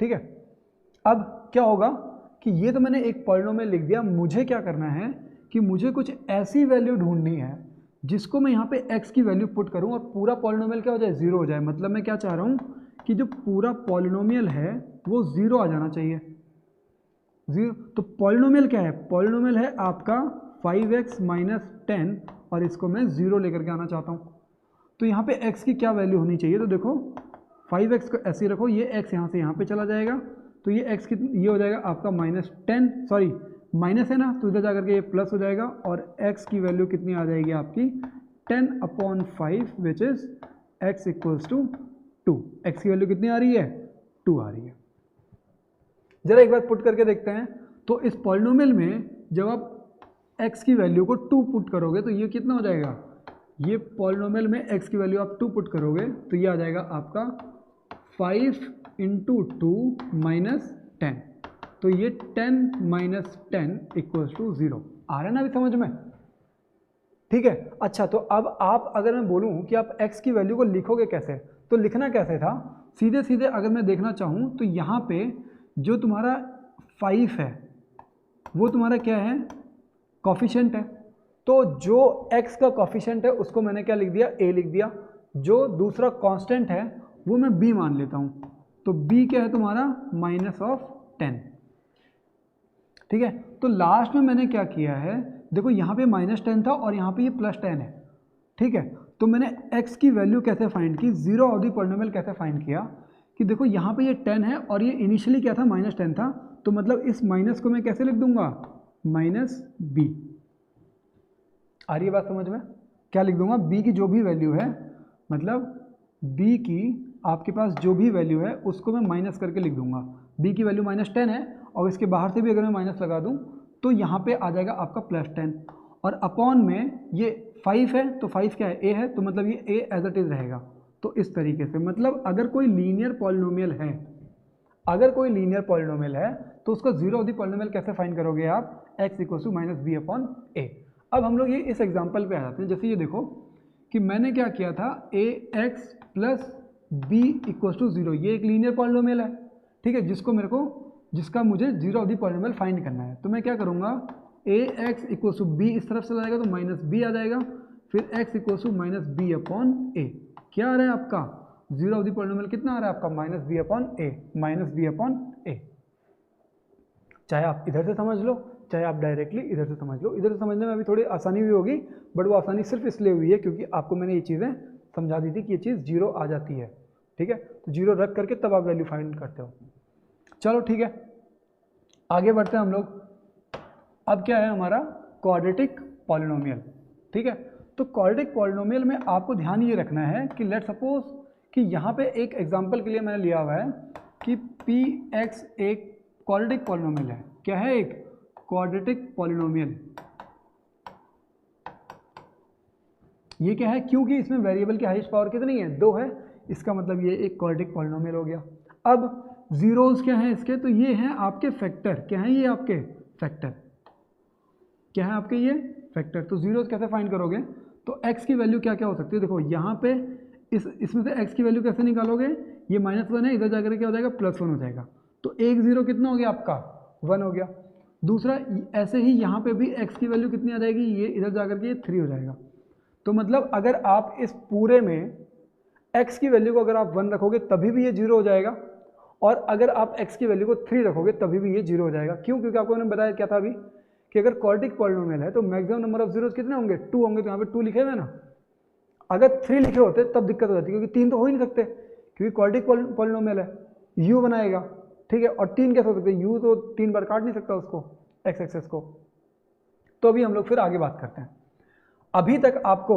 ठीक है। अब क्या होगा कि ये तो मैंने एक पॉलिनोमियल लिख दिया, मुझे क्या करना है कि मुझे कुछ ऐसी वैल्यू ढूंढनी है जिसको मैं यहाँ पे x की वैल्यू पुट करूँ और पूरा पॉलिनोमियल क्या हो जाए, 0 हो जाए। मतलब मैं क्या चाह रहा हूँ कि जो पूरा पॉलिनोमियल है वो 0 आ जाना चाहिए, 0। तो पॉलिनोमियल क्या है, पॉलिनोमियल है आपका 5x माइनस 10 और इसको मैं 0 लेकर के आना चाहता हूँ। तो यहाँ पे x की क्या वैल्यू होनी चाहिए, तो देखो 5x को ऐसे रखो, ये x यहाँ से यहाँ पे चला जाएगा, तो ये x कितनी, ये हो जाएगा आपका माइनस 10, सॉरी माइनस है ना, तो इधर जाकर के ये प्लस हो जाएगा और x की वैल्यू कितनी आ जाएगी आपकी 10/5 which is x equals to 2। x की वैल्यू कितनी आ रही है, 2 आ रही है। जरा एक बार पुट करके देखते हैं। तो इस पॉलिनोमियल में जब आप x की वैल्यू को 2 पुट करोगे तो ये कितना हो जाएगा, ये पॉलिनोमियल में x की वैल्यू आप 2 पुट करोगे तो ये आ जाएगा आपका 5 इंटू 2 माइनस 10, तो ये 10 माइनस 10 इक्वल्स टू 0। आ रहा है ना अभी समझ में। ठीक है। अच्छा तो अब आप, अगर मैं बोलूँ कि आप x की वैल्यू को लिखोगे कैसे, तो लिखना कैसे था, सीधे सीधे अगर मैं देखना चाहूँ तो यहाँ पे जो तुम्हारा 5 है वो तुम्हारा क्या है, कोफिशिएंट है। तो जो x का कोफिशिएंट है उसको मैंने क्या लिख दिया, a लिख दिया। जो दूसरा कांस्टेंट है वो मैं b मान लेता हूँ, तो b क्या है तुम्हारा -10। ठीक है। तो लास्ट में मैंने क्या किया है देखो यहाँ पे -10 था और यहाँ पे ये +10 है, ठीक है। तो मैंने x की वैल्यू कैसे फाइंड की, जीरो ऑफ द पॉलिनोमियल कैसे फाइंड किया कि देखो यहाँ पे ये 10 है और ये इनिशियली क्या था, -10 था, तो मतलब इस माइनस को मैं कैसे लिख दूंगा, -b। आ रही है बात समझ में? क्या लिख दूंगा, b की जो भी वैल्यू है, मतलब b की आपके पास जो भी वैल्यू है उसको मैं माइनस करके लिख दूंगा। b की वैल्यू -10 है और इसके बाहर से भी अगर मैं माइनस लगा दूं तो यहाँ पे आ जाएगा आपका +10 और अपॉन में ये 5 है तो 5 क्या है, a है, तो मतलब ये a एज इट इज़ रहेगा। तो इस तरीके से मतलब अगर कोई लीनियर पॉलिनोमियल है, अगर कोई लीनियर पॉलिनोमियल है तो उसका जीरो ऑफ द पॉलिनोमियल कैसे फाइंड करोगे आप, x = -b/a। अब हम लोग ये इस एग्जांपल पे आ जाते हैं। जैसे ये देखो कि मैंने क्या किया था, ax + b = 0, ये एक लीनियर पॉलिनोमियल है, ठीक है, जिसका मुझे zero of the polynomial find करना है। तो मैं क्या करूँगा, ax = b इस तरफ चला जाएगा तो -b आ जाएगा, फिर x = -b/a। क्या आ रहा है आपका, जीरो ऑफ द पॉलिनोमियल कितना आ रहा है आपका, -b/a। चाहे आप इधर से समझ लो, चाहे आप डायरेक्टली इधर से समझ लो। इधर से समझने में अभी थोड़ी आसानी भी होगी, बट वो आसानी सिर्फ इसलिए हुई है क्योंकि आपको मैंने ये चीज़ें समझा दी थी कि ये चीज़ जीरो आ जाती है, ठीक है। तो जीरो रख करके तब आप वैल्यू फाइंड करते हो। चलो ठीक है, आगे बढ़ते हैं हम लोग। अब क्या है हमारा, क्वाड्रेटिक पॉलिनोमियल, ठीक है। तो क्वाड्रेटिक पॉलिनोमियल में आपको ध्यान ये रखना है कि लेट सपोज कि यहाँ पे एक एग्जांपल के लिए मैंने लिया हुआ है कि px एक क्वाड्रेटिक पॉलिनोमियल है। क्या है, एक क्वाड्रेटिक पॉलिनोमियल। ये क्या है, क्योंकि इसमें वेरिएबल की हाईएस्ट पावर कितनी है, 2 है, इसका मतलब ये एक क्वाड्रेटिक पॉलिनोमियल हो गया। अब जीरोस क्या हैं इसके, तो ये हैं आपके फैक्टर। क्या है ये आपके फैक्टर, क्या है आपके ये फैक्टर। तो जीरोस कैसे फाइंड करोगे, तो x की वैल्यू क्या क्या हो सकती है, देखो यहाँ पे इसमें से x की वैल्यू कैसे निकालोगे, ये -1 है, इधर जाकर क्या हो जाएगा, +1 हो जाएगा। तो एक जीरो कितना हो गया आपका, 1 हो गया। दूसरा ऐसे ही यहाँ पे भी x की वैल्यू कितनी आ जाएगी, ये इधर जाकर के ये 3 हो जाएगा। तो मतलब अगर आप इस पूरे में x की वैल्यू को अगर आप 1 रखोगे तभी भी ये 0 हो जाएगा, और अगर आप x की वैल्यू को 3 रखोगे तभी भी ये 0 हो जाएगा। क्यों, क्योंकि आपको मैंने बताया क्या था अभी कि अगर क्वाड्रेटिक पॉलिनोमियल है तो मैक्सिमम नंबर ऑफ जीरोस कितने होंगे, 2 होंगे। तो यहाँ पे 2 लिखे हुए ना, अगर 3 लिखे होते तब दिक्कत हो जाती, क्योंकि 3 तो हो ही नहीं सकते, क्योंकि क्वाड्रेटिक पॉलिनोमियल है, u बनाएगा, ठीक है, और 3 कैसे हो सकते हैं, u तो 3 बार काट नहीं सकता उसको, x एक्सेस को। तो अभी हम लोग फिर आगे बात करते हैं। अभी तक आपको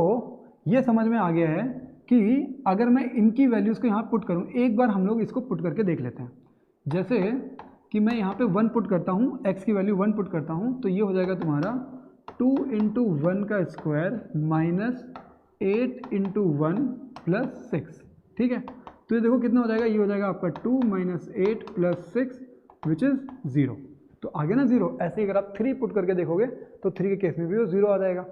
ये समझ में आ गया है कि अगर मैं इनकी वैल्यूज़ को यहाँ पुट करूँ, एक बार हम लोग इसको पुट करके देख लेते हैं। जैसे कि मैं यहाँ पे 1 पुट करता हूँ, x की वैल्यू 1 पुट करता हूँ, तो ये हो जाएगा तुम्हारा 2 × 1 का स्क्वायर -8 × 1 + 6, ठीक है। तो ये देखो कितना हो जाएगा, ये हो जाएगा आपका 2 - 8 + 6 विच इज़ 0। तो आ गया ना 0। ऐसे ही अगर आप 3 पुट करके देखोगे तो 3 के केस में भी वो 0 आ जाएगा।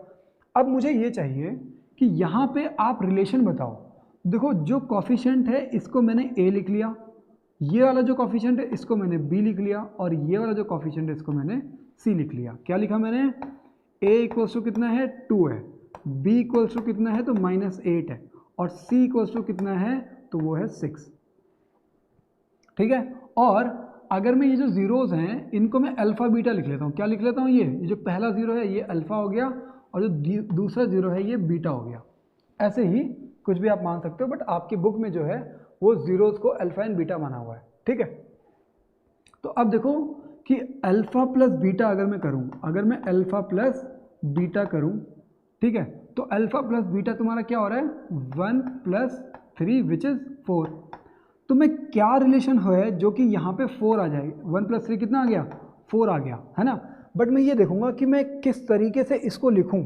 अब मुझे ये चाहिए कि यहाँ पे आप रिलेशन बताओ। देखो जो कॉफिशिएंट है इसको मैंने a लिख लिया, ये वाला जो कॉफिशिएंट है इसको मैंने b लिख लिया, और ये वाला जो कॉफिशिएंट है इसको मैंने c लिख लिया। क्या लिखा मैंने, a = कितना है, 2 है, b = कितना है, तो -8 है, और c = कितना है, तो वो है 6, ठीक है। और अगर मैं ये जो जीरोस हैं इनको मैं अल्फा बीटा लिख लेता हूँ। क्या लिख लेता हूँ, ये जो पहला जीरो है ये अल्फा हो गया, और जो दूसरा जीरो है ये बीटा हो गया। ऐसे ही कुछ भी आप मान सकते हो, बट आपकी बुक में जो है वो जीरोस को अल्फा एंड बीटा माना हुआ है, ठीक है। तो अब देखो कि अल्फा + बीटा अगर मैं करूं, अगर मैं अल्फा + बीटा करूं, ठीक है, तो अल्फा + बीटा तुम्हारा क्या हो रहा है, 1 + 3 विच इज़ 4। तो मैं क्या रिलेशन है जो कि यहाँ पे 4 आ जाएगी, 1 + 3 कितना आ गया, 4 आ गया, है ना। बट मैं ये देखूंगा कि मैं किस तरीके से इसको लिखूं,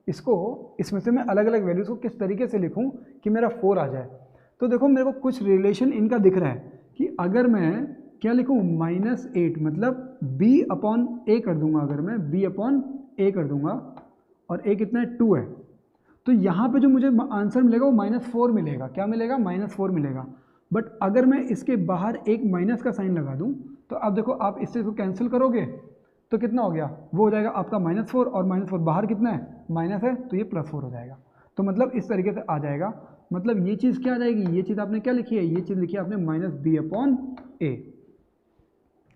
इसमें से मैं अलग अलग वैल्यूज़ को किस तरीके से लिखूं कि मेरा 4 आ जाए। तो देखो मेरे को कुछ रिलेशन इनका दिख रहा है कि अगर मैं क्या लिखूं, -8 मतलब b/a कर दूंगा, अगर मैं b/a कर दूंगा, और a कितना है, 2 है, तो यहाँ पे जो मुझे आंसर मिलेगा वो -4 मिलेगा। क्या मिलेगा, -4 मिलेगा। बट अगर मैं इसके बाहर एक माइनस का साइन लगा दूं, तो अब देखो आप इससे इसको कैंसिल करोगे तो कितना हो गया, वो हो जाएगा आपका -4, और -4 बाहर कितना है, माइनस है, तो ये +4 हो जाएगा। तो मतलब इस तरीके से आ जाएगा। मतलब ये चीज़ क्या आ जाएगी, ये चीज़ आपने क्या लिखी है, ये चीज़ लिखी है आपने -b/a।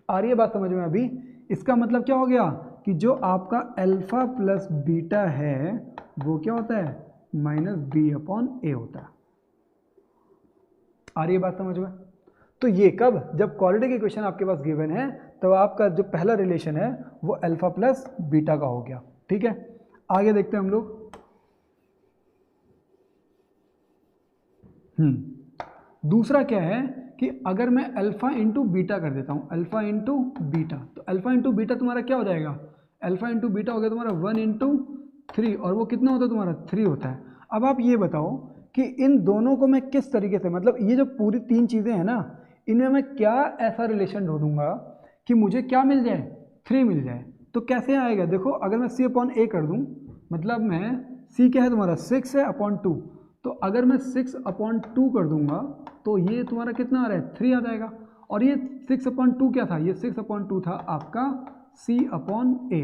आ रही है बात समझ में अभी। इसका मतलब क्या हो गया कि जो आपका अल्फ़ा प्लस बीटा है वो क्या होता है, माइनस बी अपॉन ए होता है। आ रही है बात समझ में? तो ये कब, जब क्वाड्रेटिक इक्वेशन आपके पास गिवन है तो आपका जो पहला रिलेशन है वो अल्फा प्लस बीटा का हो गया। ठीक है, आगे देखते हैं हम लोग। दूसरा क्या है कि अगर मैं अल्फा इंटू बीटा कर देता हूँ, अल्फा इंटू बीटा, तो अल्फा इंटू बीटा तुम्हारा क्या हो जाएगा, अल्फा इंटू बीटा हो गया तुम्हारा 1 इंटू 3, और वो कितना होता है तुम्हारा 3 होता है। अब आप ये बताओ कि इन दोनों को मैं किस तरीके से, मतलब ये जो पूरी तीन चीज़ें हैं ना, इनमें मैं क्या ऐसा रिलेशन ढूंढूंगा कि मुझे क्या मिल जाए, 3 मिल जाए। तो कैसे आएगा, देखो अगर मैं c अपॉन ए कर दूँ, मतलब मैं c क्या है तुम्हारा 6 है अपॉन 2, तो अगर मैं 6 अपॉन 2 कर दूंगा तो ये तुम्हारा कितना आ रहा है, 3 आ जाएगा। और ये 6 अपॉन 2 क्या था, ये 6 अपॉन 2 था आपका c अपॉन ए।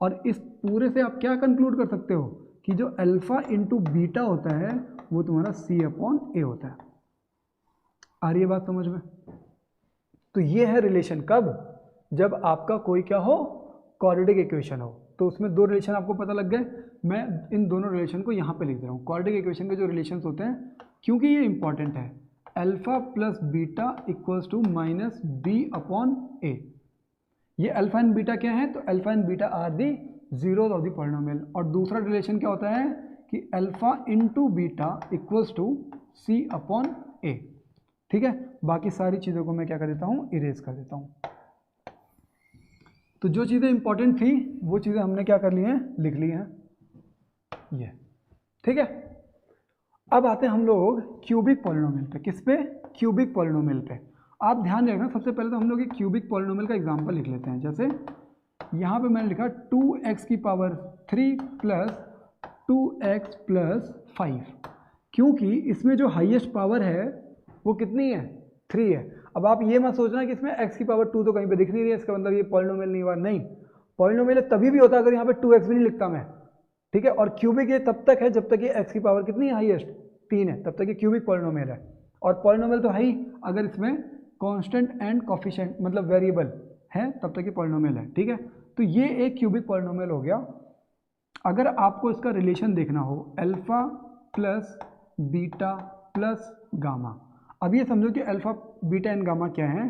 और इस पूरे से आप क्या कंक्लूड कर सकते हो कि जो अल्फा इंटू बीटा होता है वो तुम्हारा c अपॉन ए होता है। आ रही है बात समझ में? तो ये है रिलेशन, कब, जब आपका कोई क्या हो, क्वाड्रेटिक इक्वेशन हो। तो उसमें दो रिलेशन आपको पता लग गए, मैं इन दोनों रिलेशन को यहाँ पे लिख दे रहा हूँ। क्वाड्रेटिक इक्वेशन के जो रिलेशंस होते हैं, क्योंकि ये इंपॉर्टेंट है, alpha plus beta equals to minus B upon A. ये अल्फा एंड बीटा क्या है, तो alpha and beta are the zeros of the polynomial. और दूसरा रिलेशन क्या होता है कि alpha into beta equals to C upon A. ठीक है, बाकी सारी चीज़ों को मैं क्या कर देता हूँ, इरेज कर देता हूँ। तो जो चीज़ें इंपॉर्टेंट थी वो चीज़ें हमने क्या कर ली हैं, लिख ली हैं ये। ठीक है, अब आते हैं हम लोग क्यूबिक पॉलिनोमियल पे। किस पे, क्यूबिक पॉलिनोमियल पे। आप ध्यान रखना, सबसे पहले तो हम लोग एक क्यूबिक पॉलिनोमियल का एग्जांपल लिख लेते हैं। जैसे यहाँ पे मैंने लिखा 2x की पावर 3 प्लस 2x प्लस 5, क्योंकि इसमें जो हाईएस्ट पावर है वो कितनी है, 3 है। अब आप ये मत सोचना कि इसमें x की पावर 2 तो कहीं पे दिख नहीं रही है, इसका मतलब ये पॉलिनोमियल नहीं हुआ। नहीं, पॉलिनोमियल तभी भी होता अगर यहाँ पे 2x भी नहीं लिखता मैं। ठीक है, और क्यूबिक ये तब तक है जब तक ये x की पावर कितनी है, हाईएस्ट 3 है, तब तक ये क्यूबिक पॉलिनोमियल है। और पॉलिनोमियल तो है ही अगर इसमें कांस्टेंट एंड कोफिशिएंट मतलब वेरिएबल है, तब तक ये पॉलिनोमियल है। ठीक है, तो ये एक क्यूबिक पॉलिनोमियल हो गया। अगर आपको इसका रिलेशन देखना हो, alpha plus beta plus gamma. अब ये समझो कि अल्फा बीटा एंड गामा क्या है,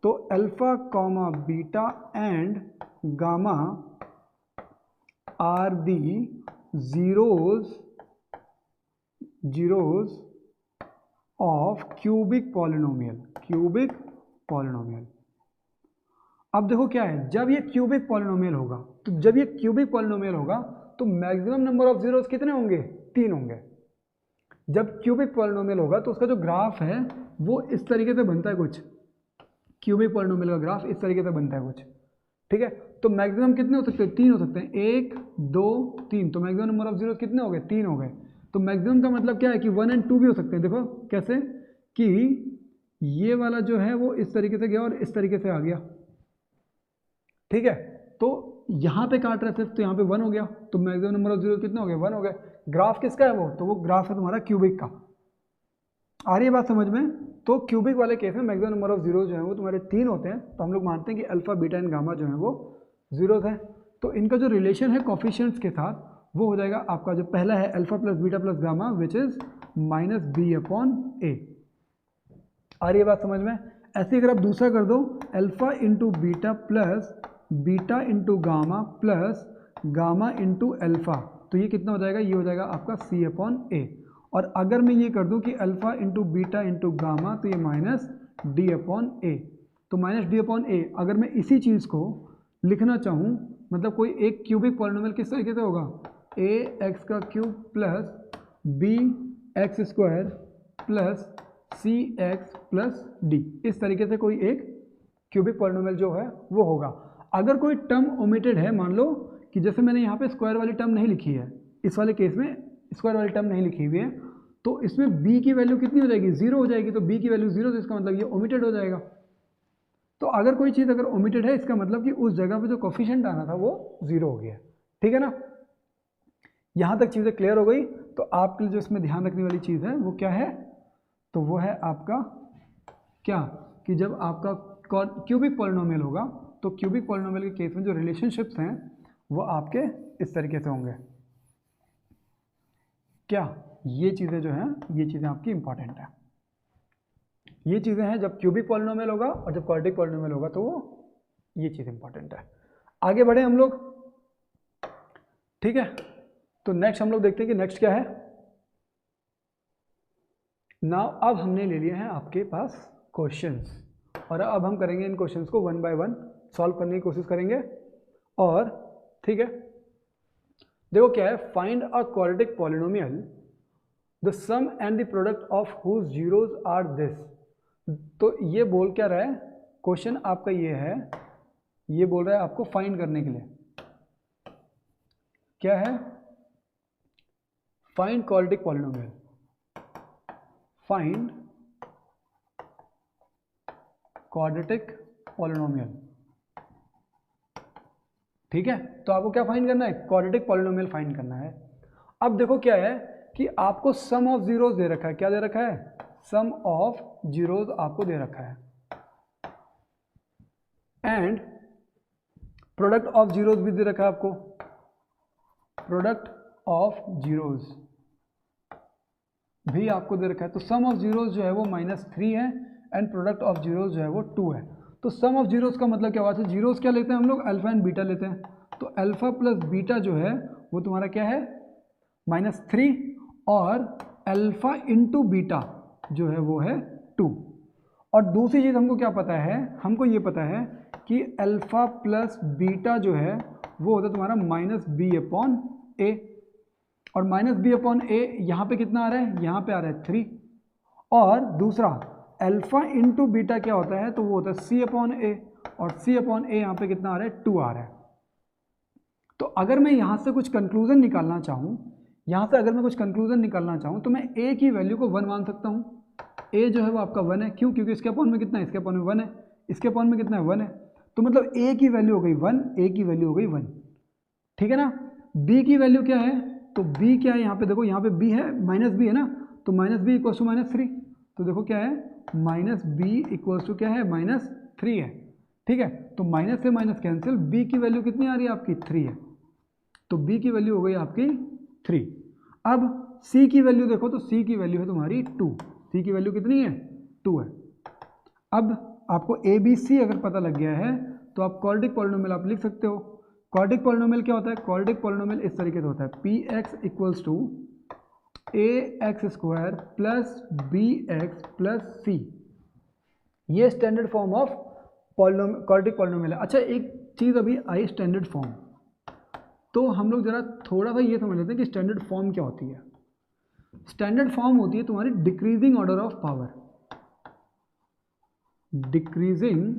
तो alpha comma beta and gamma are the zeros of cubic polynomial, cubic polynomial. अब देखो क्या है, जब ये क्यूबिक पॉलिनोमियल होगा, तो जब ये क्यूबिक पॉलिनोमियल होगा तो मैक्सिमम नंबर ऑफ जीरोज कितने होंगे, 3 होंगे। जब क्यूबिक पॉलिनोमियल होगा तो उसका जो ग्राफ है वो इस तरीके से बनता है कुछ, क्यूबिक पॉलिनोमियल का ग्राफ इस तरीके से बनता है कुछ। ठीक है, तो मैक्सिमम कितने हो सकते हैं, 3 हो सकते हैं, 1 2 3, तो मैक्सिमम नंबर ऑफ जीरोज कितने हो गए, 3 हो गए। तो मैक्सिमम का मतलब क्या है कि 1 एंड 2 भी हो सकते हैं। देखो कैसे, कि ये वाला जो है वो इस तरीके से गया और इस तरीके से आ गया। ठीक है, तो यहाँ पे काट रहा है सिर्फ, तो यहाँ पे 1 हो गया, तो मैक्सिमम नंबर ऑफ जीरो कितने हो गए, 1 हो गए। ग्राफ किसका है वो, तो वो ग्राफ है तुम्हारा क्यूबिक का। आ रही है बात समझ में? तो क्यूबिक वाले केस में मैक्सिमम नंबर ऑफ जीरो जो है वो तुम्हारे 3 होते हैं, तो हम लोग मानते हैं कि अल्फा बीटा एंड गामा जो है वो जीरोज है। तो इनका जो रिलेशन है कोफिशिएंट्स के साथ वो हो जाएगा आपका, जो पहला है alpha plus beta plus gamma which is minus B upon A. आ रही है बात समझ में? ऐसे अगर आप दूसरा कर दो, alpha into beta plus beta into gamma plus gamma into alpha, तो ये कितना हो जाएगा, ये हो जाएगा आपका सी अपॉन ए। और अगर मैं ये कर दूं कि alpha into beta into gamma, तो ये माइनस डी अपॉन ए। तो माइनस डी अपॉन ए, अगर मैं इसी चीज़ को लिखना चाहूँ, मतलब कोई एक क्यूबिक पॉलिनोमियल किस तरीके से होगा, ए एक्स का cube plus B X square plus C X plus D, इस तरीके से कोई एक क्यूबिक पॉलिनोमियल जो है वो होगा। अगर कोई टर्म ओमिटेड है, मान लो कि जैसे मैंने यहाँ पे स्क्वायर वाली टर्म नहीं लिखी है, इस वाले केस में स्क्वायर वाली टर्म नहीं लिखी हुई है, तो इसमें b की वैल्यू कितनी हो जाएगी, 0 हो जाएगी। तो b की वैल्यू 0, तो इसका मतलब ये ओमिटेड हो जाएगा। तो अगर कोई चीज़ अगर ओमिटेड है, इसका मतलब कि उस जगह पे जो कोफिशिएंट आना था वो 0 हो गया। ठीक है ना, यहाँ तक चीज़ें क्लियर हो गई। तो आपके लिए जो इसमें ध्यान रखने वाली चीज़ है वो क्या है, तो वो है आपका क्या, कि जब आपका क्यूबिक पॉलिनोमियल होगा, तो क्यूबिक पॉलिनोमियल के केस में जो रिलेशनशिप्स हैं वो आपके इस तरीके से होंगे। क्या ये चीज़ें जो हैं, ये चीज़ें आपकी इंपॉर्टेंट है। ये चीज़ें हैं जब क्यूबिक पॉलिनोमियल होगा और जब क्वाड्रेटिक पॉलिनोमियल होगा तो वो ये चीज़ इंपॉर्टेंट है। आगे बढ़े हम लोग, ठीक है। तो नेक्स्ट हम लोग देखते हैं कि नेक्स्ट क्या है। नाउ अब हमने ले लिए हैं आपके पास क्वेश्चंस, और अब हम करेंगे इन क्वेश्चंस को वन बाय वन सॉल्व करने की कोशिश करेंगे। और ठीक है, देखो क्या है, find a quadratic polynomial the sum and the product of whose zeros are this. तो ये बोल क्या रहा है, क्वेश्चन आपका ये है, ये बोल रहा है आपको फाइंड करने के लिए, क्या है, find quadratic polynomial, find quadratic polynomial. ठीक है, तो आपको क्या फाइंड करना है, क्वाड्रेटिक पॉलिनोमियल फाइंड करना है। अब देखो क्या है कि आपको सम ऑफ जीरोज दे रखा है, क्या दे रखा है, सम ऑफ जीरोज आपको दे रखा है, एंड प्रोडक्ट ऑफ जीरोज भी दे रखा है आपको, प्रोडक्ट ऑफ जीरोज भी आपको दे रखा है। तो सम ऑफ जीरोज जो है वो -3 है एंड प्रोडक्ट ऑफ जीरोज जो है वो 2 है। तो सम ऑफ जीरोज का मतलब क्या हुआ, जीरोज क्या लेते हैं हम लोग, अल्फा एंड बीटा लेते हैं। तो अल्फा प्लस बीटा जो है वो तुम्हारा क्या है, -3, और अल्फा इंटू बीटा जो है वो है 2। और दूसरी चीज़ हमको क्या पता है, हमको ये पता है कि अल्फा प्लस बीटा जो है वो होता है तुम्हारा -b/a, और -b/a यहाँ पे कितना आ रहा है, यहाँ पे आ रहा है 3। और दूसरा अल्फा इंटू बीटा क्या होता है, तो वो होता है c/a, और c/a यहाँ पे कितना आ रहा है, 2 आ रहा है। तो अगर मैं यहाँ से कुछ कंक्लूजन निकालना चाहूँ, यहाँ से अगर मैं कुछ कंक्लूजन निकालना चाहूँ तो मैं a की वैल्यू को 1 मान सकता हूँ। a जो है वो आपका 1 है, क्यों, क्योंकि इसके अपॉन में कितना है, इसके अपॉन में 1 है, इसके अपॉन में कितना है, 1 है। तो मतलब a की वैल्यू हो गई 1, a की वैल्यू हो गई 1, ठीक है ना। b की वैल्यू क्या है, तो b क्या है, यहाँ पे देखो, यहाँ पे b है, -b है ना, तो -b इक्वल्स टू -3। तो देखो क्या है, -b इक्वल्स टू क्या है, -3 है, ठीक है। तो माइनस से माइनस कैंसिल, b की वैल्यू कितनी आ रही है आपकी, 3 है। तो b की वैल्यू हो गई आपकी 3। अब c की वैल्यू देखो, तो c की वैल्यू है तुम्हारी 2, c की वैल्यू कितनी है, 2 है। अब आपको a b c अगर पता लग गया है तो आप क्वाड्रेटिक पॉलिनोमियल आप लिख सकते हो। क्वाड्रेटिक पॉलिनोमियल क्या होता है, क्वाड्रेटिक पॉलिनोमियल इस तरीके से होता है, px equals to ax² plus bx plus c। ये standard form of quadratic polynomial है। अच्छा, एक चीज़ अभी आई स्टैंडर्ड फॉर्म, तो हम लोग जरा थोड़ा सा ये समझ लेते हैं कि स्टैंडर्ड फॉर्म क्या होती है। स्टैंडर्ड फॉर्म होती है तुम्हारी decreasing order of power, decreasing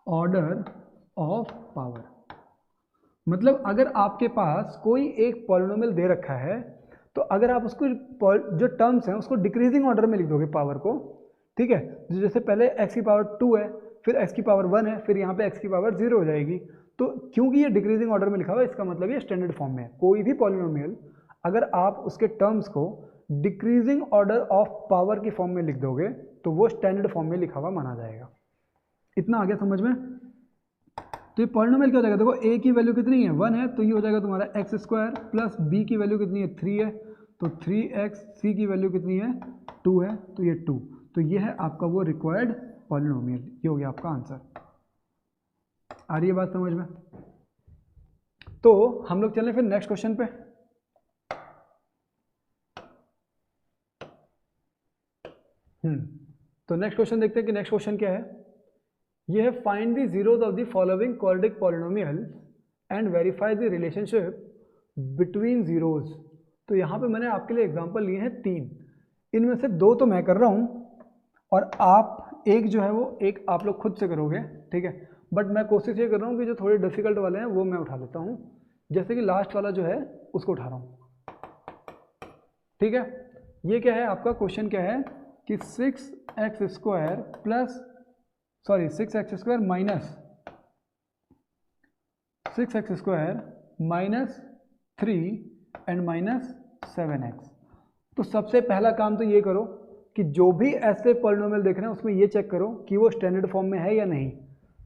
order of power. मतलब अगर आपके पास कोई एक पॉलिनोमियल दे रखा है, तो अगर आप उसको जो टर्म्स हैं उसको डिक्रीजिंग ऑर्डर में लिख दोगे पावर को, ठीक है, जैसे पहले x की पावर 2 है, फिर x की पावर 1 है, फिर यहाँ पे x की पावर 0 हो जाएगी। तो क्योंकि ये डिक्रीजिंग ऑर्डर में लिखा हुआ है, इसका मतलब ये स्टैंडर्ड फॉर्म में है। कोई भी पॉलिनोमियल अगर आप उसके टर्म्स को डिक्रीजिंग ऑर्डर ऑफ पावर की फॉर्म में लिख दोगे तो वो स्टैंडर्ड फॉर्म में लिखा हुआ माना जाएगा। इतना आ गया समझ में। तो ये पॉलिनोमियल क्या हो जाएगा, देखो a की वैल्यू कितनी है, 1 है, तो ये हो जाएगा तुम्हारा x² प्लस b की वैल्यू कितनी है, 3 है, तो 3x, c की वैल्यू कितनी है, 2 है, तो ये 2। तो ये है आपका वो रिक्वायर्ड पॉलिनोमियल, ये हो गया आपका आंसर। आ रही है बात समझ में। तो हम लोग चलें फिर नेक्स्ट क्वेश्चन पे। तो नेक्स्ट क्वेश्चन देखते हैं कि नेक्स्ट क्वेश्चन क्या है। ये है find the zeros of the following quadratic polynomial and verify the relationship between zeros. तो यहाँ पे मैंने आपके लिए एग्जांपल लिए हैं 3, इनमें से 2 तो मैं कर रहा हूँ और आप एक जो है वो एक आप लोग खुद से करोगे, ठीक है। बट मैं कोशिश ये कर रहा हूँ कि जो थोड़े डिफिकल्ट वाले हैं वो मैं उठा लेता हूँ, जैसे कि लास्ट वाला जो है उसको उठा रहा हूँ, ठीक है। ये क्या है आपका क्वेश्चन, क्या है कि 6x² plus 6x² minus 6x² minus 3 and minus 7x। तो सबसे पहला काम तो ये करो कि जो भी ऐसे पॉलिनोमियल देख रहे हैं उसमें ये चेक करो कि वो स्टैंडर्ड फॉर्म में है या नहीं।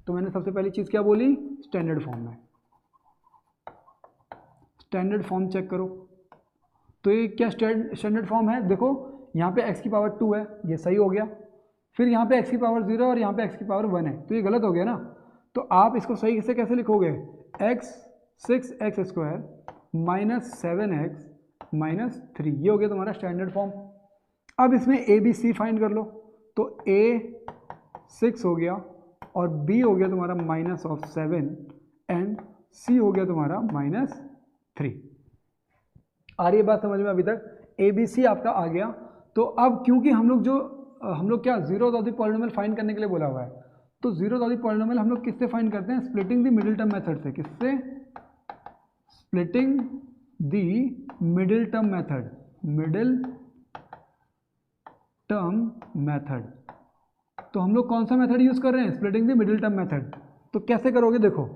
तो मैंने सबसे पहली चीज़ क्या बोली, स्टैंडर्ड फॉर्म में। स्टैंडर्ड फॉर्म चेक करो। तो ये क्या स्टैंडर्ड फॉर्म है, देखो यहाँ पे x की पावर 2 है, ये सही हो गया। फिर यहाँ पे x की पावर 0 और यहाँ पे x की पावर 1 है, तो ये गलत हो गया ना। तो आप इसको सही से कैसे लिखोगे, x 6x² minus 7x minus 3, ये हो गया तुम्हारा स्टैंडर्ड फॉर्म। अब इसमें a b c फाइंड कर लो, तो a 6 हो गया और b हो गया तुम्हारा -7 एंड c हो गया तुम्हारा -3। आ रही है बात समझ में अभी तक? ए बी सी आपका आ गया। तो अब क्योंकि हम लोग क्या zeroth of the polynomial find करने के लिए बोला हुआ है, तो जीरोथ ऑफ द पॉलिनोमियल हम लोग किससे फाइंड करते हैं, splitting the middle term method से। किससे? Splitting the middle term method, middle term method. तो हम लोग कौन सा मेथड यूज कर रहे हैं, splitting the middle term method. तो कैसे करोगे, देखो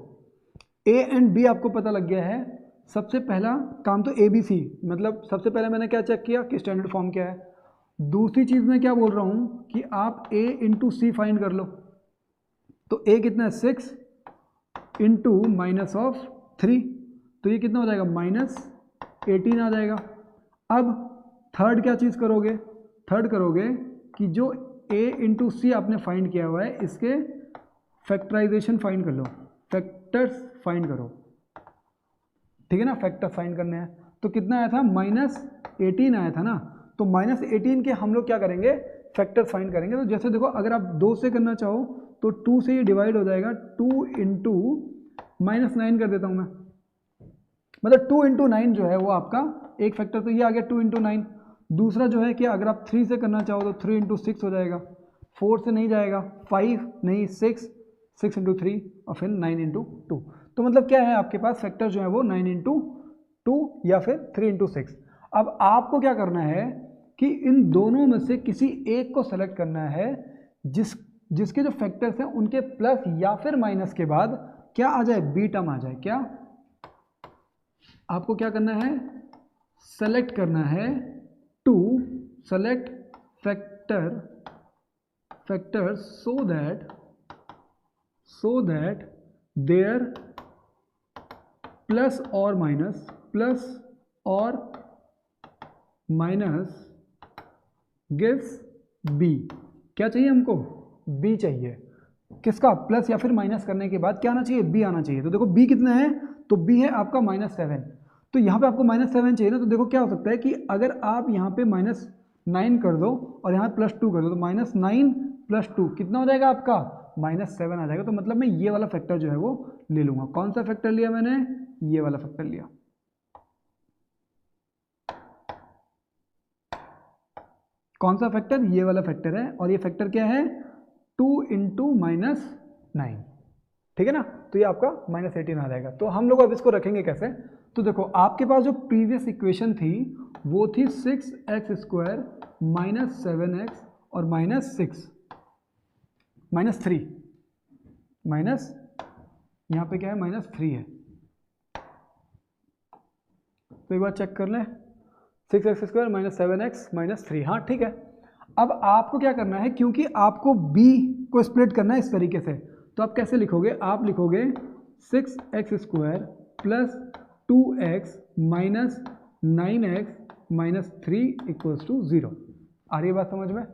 ए एंड बी आपको पता लग गया है। सबसे पहला काम तो ए बी सी, मतलब सबसे पहले मैंने क्या चेक किया कि स्टैंडर्ड फॉर्म क्या है। दूसरी चीज़ मैं क्या बोल रहा हूँ कि आप a इंटू सी फाइंड कर लो। तो a कितना है, 6 इंटू -3, तो ये कितना हो जाएगा, -18 आ जाएगा। अब थर्ड क्या चीज़ करोगे, थर्ड करोगे कि जो a इंटू सी आपने फाइंड किया हुआ है, इसके फैक्टराइजेशन फाइंड कर लो, फैक्टर्स फाइंड करो, ठीक है ना। फैक्टर फाइंड करने हैं, तो कितना आया था, -18 आया था ना। तो -18 के हम लोग क्या करेंगे, फैक्टर फाइंड करेंगे। तो जैसे देखो, अगर आप 2 से करना चाहो तो 2 से ये डिवाइड हो जाएगा, 2 इंटू -9 कर देता हूँ मैं, मतलब 2 इंटू 9 जो है वो आपका एक फैक्टर, तो ये आ गया 2 इंटू 9। दूसरा जो है कि अगर आप 3 से करना चाहो तो 3 इंटू 6 हो जाएगा, 4 से नहीं जाएगा, 5 नहीं 6 इंटू 3 और फिर 9 इंटू 2। तो मतलब क्या है, आपके पास फैक्टर जो है वो 9 इंटू 2 या फिर 3 इंटू 6। अब आपको क्या करना है कि इन दोनों में से किसी एक को सेलेक्ट करना है जिसके जो फैक्टर्स हैं उनके प्लस या फिर माइनस के बाद क्या आ जाए, बी टर्म आ जाए। क्या आपको क्या करना है, सेलेक्ट करना है to select factor so that their plus और माइनस गिव्स बी। क्या चाहिए हमको, बी चाहिए। किसका, प्लस या फिर माइनस करने के बाद क्या आना चाहिए, बी आना चाहिए। तो देखो बी कितना है, तो बी है आपका -7। तो यहाँ पे आपको -7 चाहिए ना। तो देखो क्या हो सकता है कि अगर आप यहाँ पे -9 कर दो और यहाँ +2 कर दो, तो -9 + 2 कितना हो जाएगा आपका, -7 आ जाएगा। तो मतलब मैं ये वाला फैक्टर जो है वो ले लूँगा। कौन सा फैक्टर लिया मैंने, ये वाला फैक्टर लिया। कौन सा फैक्टर, ये वाला फैक्टर है। और ये फैक्टर क्या है, 2 इंटू -9, ठीक है ना। तो ये आपका -18 आ जाएगा। तो हम लोग अब इसको रखेंगे कैसे, तो देखो आपके पास जो प्रीवियस इक्वेशन थी वो थी 6x² -7x और -3 माइनस, यहाँ पे क्या है, -3 है। तो एक बार चेक कर लें, 6x² -7x -3, हाँ ठीक है। अब आपको क्या करना है, क्योंकि आपको b को स्प्लिट करना है इस तरीके से, तो आप कैसे लिखोगे, आप लिखोगे 6x² + 2x -9x -3 = 0। आ रही है बात समझ में?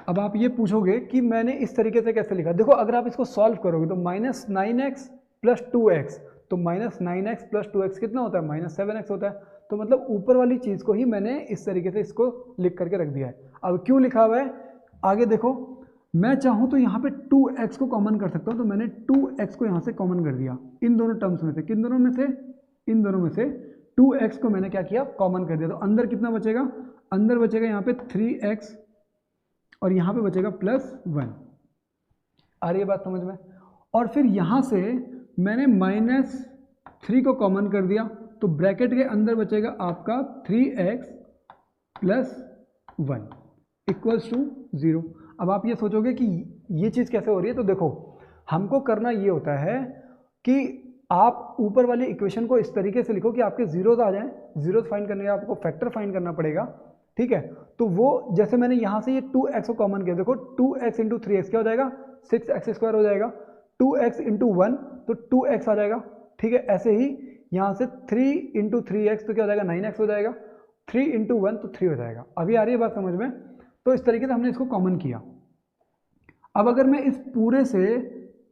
अब आप ये पूछोगे कि मैंने इस तरीके से कैसे लिखा। देखो अगर आप इसको सॉल्व करोगे तो -9x + 2x, तो -9x + 2x कितना होता है, -7x होता है। तो मतलब ऊपर वाली चीज़ को ही मैंने इस तरीके से इसको लिख करके रख दिया है। अब क्यों लिखा हुआ है, आगे देखो, मैं चाहूँ तो यहाँ पे 2x को कॉमन कर सकता हूँ। तो मैंने 2x को यहाँ से कॉमन कर दिया, इन दोनों टर्म्स में से। किन दोनों में से, इन दोनों में से 2x को मैंने क्या किया, कॉमन कर दिया। तो अंदर कितना बचेगा, अंदर बचेगा यहाँ पे 3x और यहाँ पे बचेगा +1। आ रही है बात समझ में? और फिर यहाँ से मैंने -3 को कॉमन कर दिया, तो ब्रैकेट के अंदर बचेगा आपका 3x + 1 = 0। अब आप ये सोचोगे कि ये चीज़ कैसे हो रही है, तो देखो हमको करना ये होता है कि आप ऊपर वाली इक्वेशन को इस तरीके से लिखो कि आपके जीरोज आ जाएं। जीरोज फाइंड करने के लिए आपको फैक्टर फाइंड करना पड़ेगा, ठीक है। तो वो जैसे मैंने यहाँ से ये 2x को कॉमन किया, देखो 2x × 3x क्या हो जाएगा, 6x² हो जाएगा। 2x × 1 तो 2x आ जाएगा, ठीक है। ऐसे ही यहाँ से 3 इंटू 3x तो क्या हो जाएगा 9x हो जाएगा, 3 इंटू 1 तो 3 हो जाएगा। अभी आ रही है बात समझ में? तो इस तरीके से हमने इसको कॉमन किया। अब अगर मैं इस पूरे से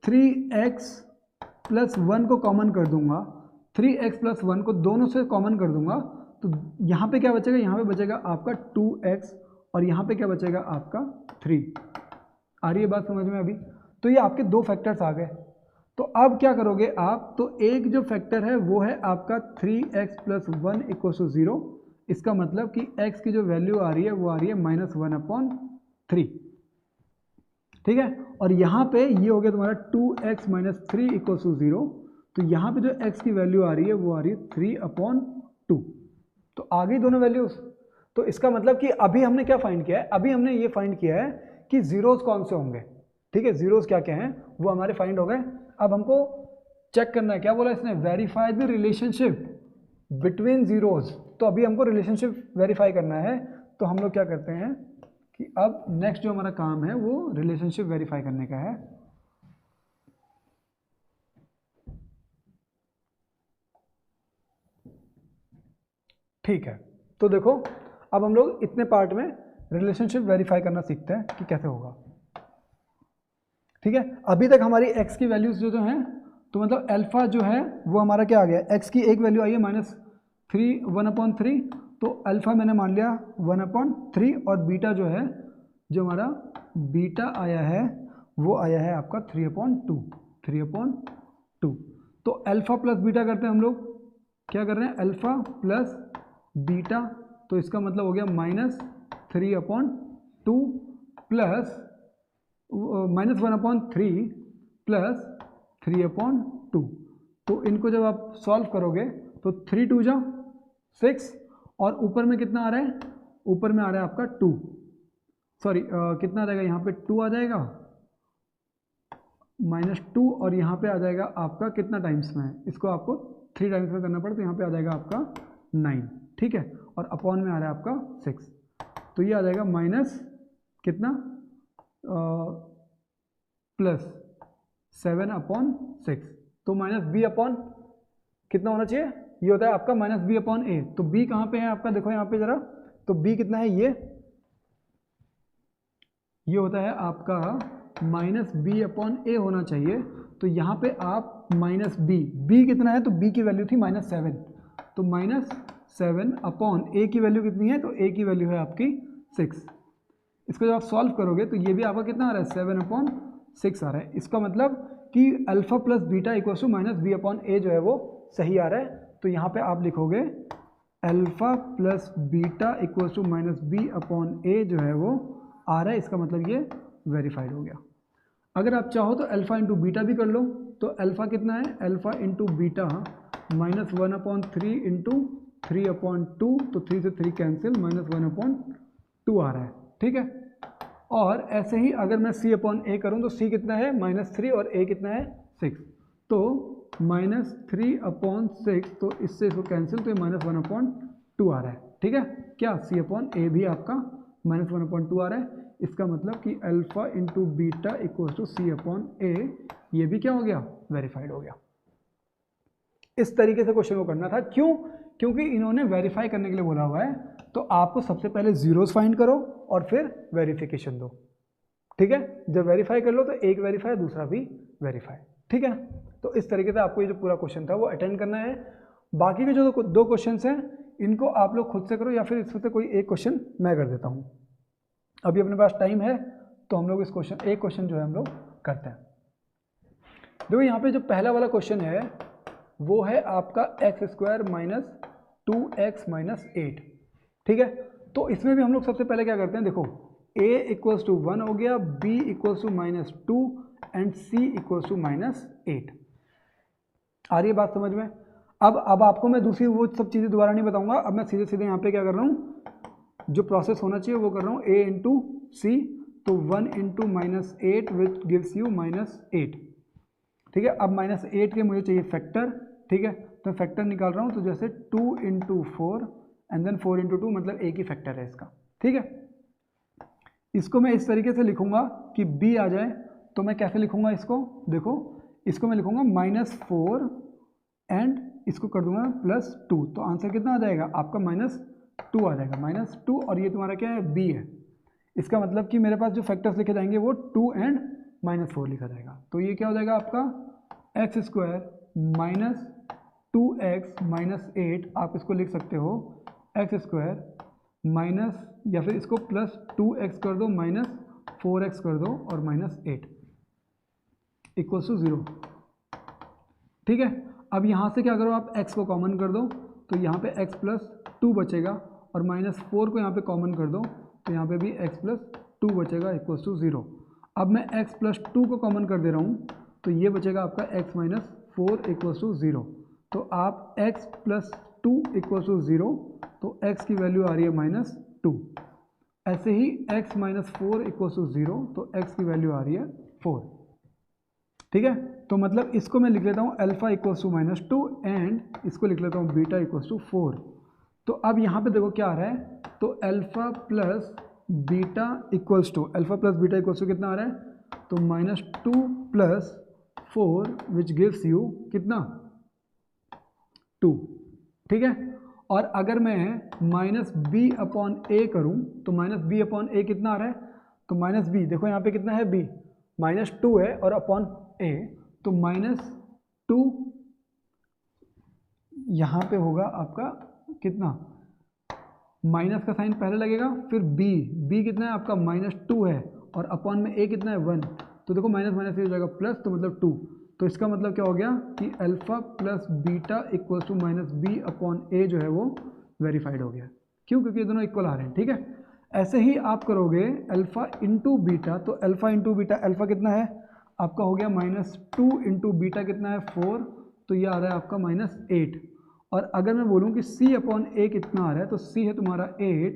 3x प्लस 1 को कॉमन कर दूंगा, 3x प्लस 1 को दोनों से कॉमन कर दूंगा, तो यहाँ पे क्या बचेगा, यहाँ पे बचेगा आपका 2x और यहाँ पे क्या बचेगा आपका 3। आ रही है बात समझ में अभी? तो ये आपके दो फैक्टर्स आ गए। तो अब क्या करोगे आप, तो एक जो फैक्टर है वो है आपका 3x प्लस 1 इक्वल टू 0। इसका मतलब कि x की जो वैल्यू आ रही है वो आ रही है -1/3, ठीक है। और यहाँ पे ये हो गया तुम्हारा 2x माइनस 3 इक्वल टू 0। तो यहाँ पे जो x की वैल्यू आ रही है वो आ रही है 3/2। तो आ गई दोनों वैल्यूज। तो इसका मतलब कि अभी हमने क्या फाइंड किया है, अभी हमने ये फाइंड किया है कि जीरोज कौन से होंगे, ठीक है। जीरोज क्या क्या हैं वो हमारे फाइंड हो गए। अब हमको चेक करना है, क्या बोला इसने, verify the relationship between zeros. तो अभी हमको रिलेशनशिप वेरीफाई करना है। तो हम लोग क्या करते हैं कि अब नेक्स्ट जो हमारा काम है वो रिलेशनशिप वेरीफाई करने का है। ठीक है, तो देखो अब हम लोग इतने पार्ट में रिलेशनशिप वेरीफाई करना सीखते हैं कि कैसे होगा, ठीक है। अभी तक हमारी x की वैल्यूज जो हैं, तो मतलब अल्फा जो है वो हमारा क्या आ गया, x की एक वैल्यू आई है -3 1/3, तो अल्फा मैंने मान लिया 1/3 और बीटा जो है, जो हमारा बीटा आया है वो आया है आपका 3/2। तो अल्फा प्लस बीटा करते हैं हम लोग, क्या कर रहे हैं, अल्फा प्लस बीटा, तो इसका मतलब हो गया -3/2 प्लस -1/3 प्लस 3/2। तो इनको जब आप सॉल्व करोगे तो 3 2 जा 6 और ऊपर में कितना आ रहा है, ऊपर में आ रहा है आपका 2, सॉरी कितना आ जाएगा, यहाँ पे 2 आ जाएगा -2 और यहाँ पे आ जाएगा आपका कितना टाइम्स में है, इसको आपको 3 टाइम्स में करना पड़े, तो यहाँ पे आ जाएगा आपका 9, ठीक है। और अपॉन में आ रहा है आपका 6, तो ये आ जाएगा माइनस कितना +7/6, तो -b/ कितना होना चाहिए, ये होता है आपका -b/a। तो b कहाँ पे है आपका, देखो यहाँ पे जरा, तो b कितना है, ये होता है आपका -b/a होना चाहिए। तो यहाँ पे आप -b कितना है, तो b की वैल्यू थी -7, तो -7/a की वैल्यू कितनी है, तो a की वैल्यू है आपकी 6। इसको जब आप सॉल्व करोगे तो ये भी आपका कितना आ रहा है, 7/6 आ रहा है। इसका मतलब कि alpha plus beta equal to -b/a जो है वो सही आ रहा है। तो यहाँ पे आप लिखोगे alpha plus beta equal to -b/a जो है वो आ रहा है। इसका मतलब ये वेरीफाइड हो गया। अगर आप चाहो तो अल्फा इंटू बीटा भी कर लो, तो अल्फा कितना है, अल्फा इंटू बीटा -1/3 इंटू 3/2, तो 3 से 3 कैंसिल, -1/2 आ रहा है, ठीक है। और ऐसे ही अगर मैं c/a करूं तो c कितना है -3 और a कितना है 6, तो -3/6, तो इससे इसको कैंसिल, तो ये -1/2 आ रहा है, ठीक है। क्या c/a भी आपका -1/2 आ रहा है। इसका मतलब कि alpha into beta equal to c/a, ये भी क्या हो गया, वेरीफाइड हो गया। इस तरीके से क्वेश्चन को करना था। क्यों, क्योंकि इन्होंने वेरीफाई करने के लिए बोला हुआ है। तो आपको सबसे पहले जीरोस फाइंड करो और फिर वेरिफिकेशन दो, ठीक है। जब वेरीफाई कर लो तो एक वेरीफाई, दूसरा भी वेरीफाई, ठीक है। तो इस तरीके से आपको ये जो पूरा क्वेश्चन था वो अटेंड करना है। बाकी के जो दो क्वेश्चन हैं इनको आप लोग खुद से करो, या फिर इसमें से कोई एक क्वेश्चन मैं कर देता हूँ। अभी अपने पास टाइम है तो हम लोग एक क्वेश्चन जो है हम लोग करते हैं। देखो यहाँ पे जो पहला वाला क्वेश्चन है वो है आपका x² माइनस 2x माइनस 8, ठीक है। तो इसमें भी हम लोग सबसे पहले क्या करते हैं, देखो a इक्वल्स टू 1 हो गया, b equals to -2 and c equals to -8। आ रही है बात समझ में? अब आपको मैं दूसरी वो सब चीज़ें दोबारा नहीं बताऊंगा। अब मैं सीधे सीधे यहाँ पे क्या कर रहा हूँ, जो प्रोसेस होना चाहिए वो कर रहा हूँ, a इंटू सी, तो 1 इंटू -8 विच गिव्स यू -8, ठीक है। अब -8 के मुझे चाहिए फैक्टर, ठीक है। तो फैक्टर निकाल रहा हूँ, तो जैसे 2 इंटू 4 एंड देन 4 इंटू 2, मतलब एक ही फैक्टर है इसका, ठीक है। इसको मैं इस तरीके से लिखूंगा कि b आ जाए। तो मैं कैसे लिखूंगा इसको, देखो इसको मैं लिखूंगा -4 एंड इसको कर दूंगा +2, तो आंसर कितना आ जाएगा आपका -2 आ जाएगा, -2, और ये तुम्हारा क्या है b है। इसका मतलब कि मेरे पास जो फैक्टर्स लिखे जाएंगे वो 2 एंड -4 लिखा जाएगा। तो ये क्या हो जाएगा आपका x² - 2x - 8, आप इसको लिख सकते हो x² माइनस, या फिर इसको +2x कर दो -4x कर दो और -8 = 0। ठीक है, अब यहाँ से क्या करो आप x को कॉमन कर दो, तो यहाँ पे x + 2 बचेगा, और -4 को यहाँ पे कॉमन कर दो, तो यहाँ पे भी x + 2 बचेगा = 0। अब मैं x + 2 को कॉमन कर दे रहा हूँ, तो ये बचेगा आपका x - 4 = 0। तो आप x + 2 = 0, तो x की वैल्यू आ रही है -2। ऐसे ही x - 4 = 0, तो x की वैल्यू आ रही है 4। ठीक है, तो मतलब इसको मैं लिख लेता हूँ अल्फा = -2 एंड इसको लिख लेता हूँ बीटा = 4। तो अब यहाँ पे देखो क्या आ रहा है, तो अल्फा प्लस बीटा इक्वल्स कितना आ रहा है, तो -2 + 4 विच गिव्स यू कितना 2। ठीक है, और अगर मैं -b/a करूं, तो -b/a कितना आ रहा है, तो -b देखो यहाँ पे कितना है b, -2 है और अपॉन a, तो -2 यहाँ पे होगा आपका कितना, माइनस का साइन पहले लगेगा, फिर b कितना है आपका -2 है, और अपॉन में a कितना है 1, तो देखो माइनस माइनस हो जाएगा प्लस, तो मतलब 2। तो इसका मतलब क्या हो गया कि अल्फा प्लस बीटा = -b/a जो है वो वेरीफाइड हो गया। क्यों, क्योंकि ये दोनों इक्वल आ रहे हैं। ठीक है, ऐसे ही आप करोगे अल्फा इंटू बीटा, तो अल्फा इंटू बीटा, अल्फा कितना है आपका हो गया -2 इंटू बीटा कितना है 4, तो ये आ रहा है आपका -8। और अगर मैं बोलूँ कि c/a कितना आ रहा है, तो c है तुम्हारा 8,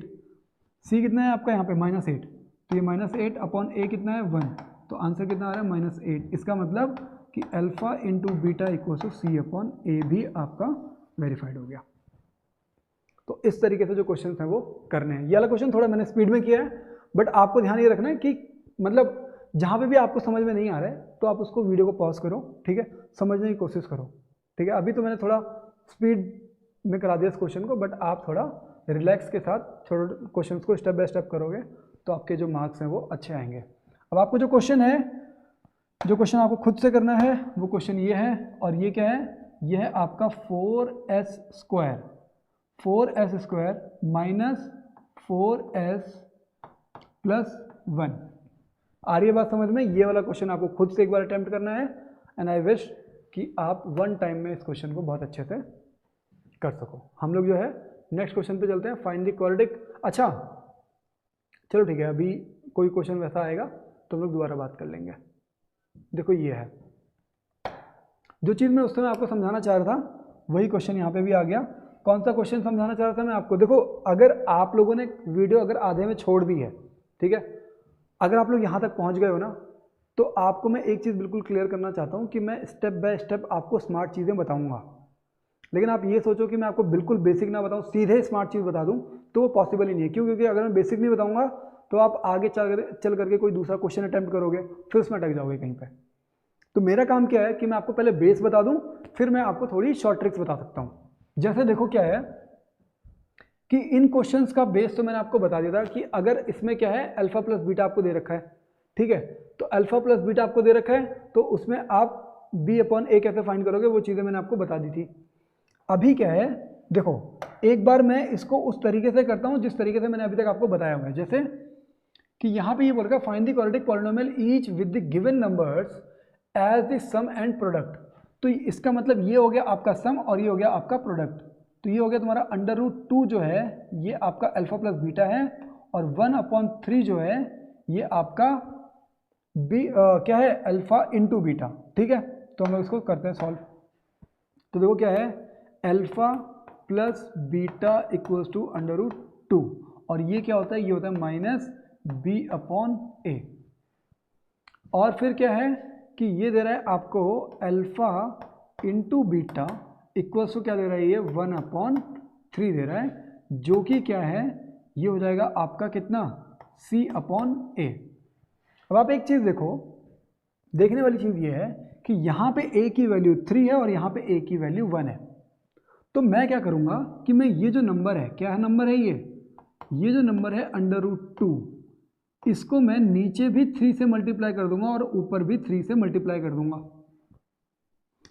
c कितना है आपका यहाँ पे -8, तो ये -8/a कितना है 1, तो आंसर कितना आ रहा है -8। इसका मतलब कि अल्फा इंटू बीटा = c/a भी आपका वेरीफाइड हो गया। तो इस तरीके से जो क्वेश्चन हैं वो करने हैं। ये वाला क्वेश्चन थोड़ा मैंने स्पीड में किया है, बट आपको ध्यान ये रखना है कि मतलब जहाँ पे भी आपको समझ में नहीं आ रहा है तो आप उसको वीडियो को पॉज करो, ठीक है, समझने की कोशिश करो। ठीक है, अभी तो मैंने थोड़ा स्पीड में करा दिया इस क्वेश्चन को, बट आप थोड़ा रिलैक्स के साथ छोटे क्वेश्चन को स्टेप बाय स्टेप करोगे तो आपके जो मार्क्स हैं वो अच्छे आएंगे। अब आपको जो क्वेश्चन है, जो क्वेश्चन आपको खुद से करना है वो क्वेश्चन ये है, और ये क्या है, ये है आपका 4s² माइनस 4s + 1। आ रही है बात समझ में? ये वाला क्वेश्चन आपको खुद से एक बार अटेम्प्ट करना है, एंड आई विश कि आप 1 टाइम में इस क्वेश्चन को बहुत अच्छे से कर सको। हम लोग जो है नेक्स्ट क्वेश्चन पे चलते हैं, फाइंड द क्वाड्रेटिक। अच्छा चलो ठीक है, अभी कोई क्वेश्चन वैसा आएगा तो हम लोग दोबारा बात कर लेंगे। देखो ये है जो चीज़ मैं उस समय आपको समझाना चाह रहा था, वही क्वेश्चन यहाँ पे भी आ गया। कौन सा क्वेश्चन समझाना चाह रहा था मैं आपको? देखो अगर आप लोगों ने वीडियो अगर आधे में छोड़ दी है, ठीक है, अगर आप लोग यहाँ तक पहुँच गए हो ना, तो आपको मैं एक चीज़ बिल्कुल क्लियर करना चाहता हूँ कि मैं स्टेप बाय स्टेप आपको स्मार्ट चीज़ें बताऊँगा। लेकिन आप ये सोचो कि मैं आपको बिल्कुल बेसिक ना बताऊँ, सीधे स्मार्ट चीज़ बता दूँ, तो वो पॉसिबल ही नहीं है। क्यों? क्योंकि अगर मैं बेसिक नहीं बताऊँगा तो आप आगे चल करके कोई दूसरा क्वेश्चन अटैम्प्ट करोगे, फिर उसमें अटक जाओगे कहीं पे। तो मेरा काम क्या है कि मैं आपको पहले बेस बता दूं, फिर मैं आपको थोड़ी शॉर्ट ट्रिक्स बता सकता हूं। जैसे देखो क्या है कि इन क्वेश्चंस का बेस तो मैंने आपको बता दिया था कि अगर इसमें क्या है, अल्फा प्लस बीटा आपको दे रखा है, ठीक है, तो अल्फा प्लस बीटा आपको दे रखा है, तो उसमें आप b/a कैसे फाइंड करोगे वो चीज़ें मैंने आपको बता दी थी। अभी क्या है, देखो एक बार मैं इसको उस तरीके से करता हूं जिस तरीके से मैंने अभी तक आपको बताया हुआ है। जैसे कि यहाँ पे ये बोल रहा है find the quadratic polynomial each with the given numbers as the sum and product. तो इसका मतलब ये हो गया आपका सम और ये हो गया आपका प्रोडक्ट। तो ये हो गया तुम्हारा √2 जो है ये आपका अल्फा प्लस बीटा है, और 1/3 जो है ये आपका क्या है, अल्फा इंटू बीटा। ठीक है, तो हम लोग इसको करते हैं सॉल्व। तो देखो क्या है, अल्फा प्लस बीटा = √2, और ये क्या होता है, ये होता है -b/a। और फिर क्या है कि ये दे रहा है आपको alpha into beta equals to क्या दे रहा है, ये 1/3 दे रहा है, जो कि क्या है, ये हो जाएगा आपका कितना, c/a। अब आप एक चीज़ देखो, देखने वाली चीज़ ये है कि यहाँ पे a की वैल्यू 3 है और यहाँ पे a की वैल्यू 1 है। तो मैं क्या करूँगा कि मैं ये जो नंबर है, क्या है नंबर है ये जो नंबर है √2, इसको मैं नीचे भी 3 से मल्टीप्लाई कर दूंगा और ऊपर भी 3 से मल्टीप्लाई कर दूंगा।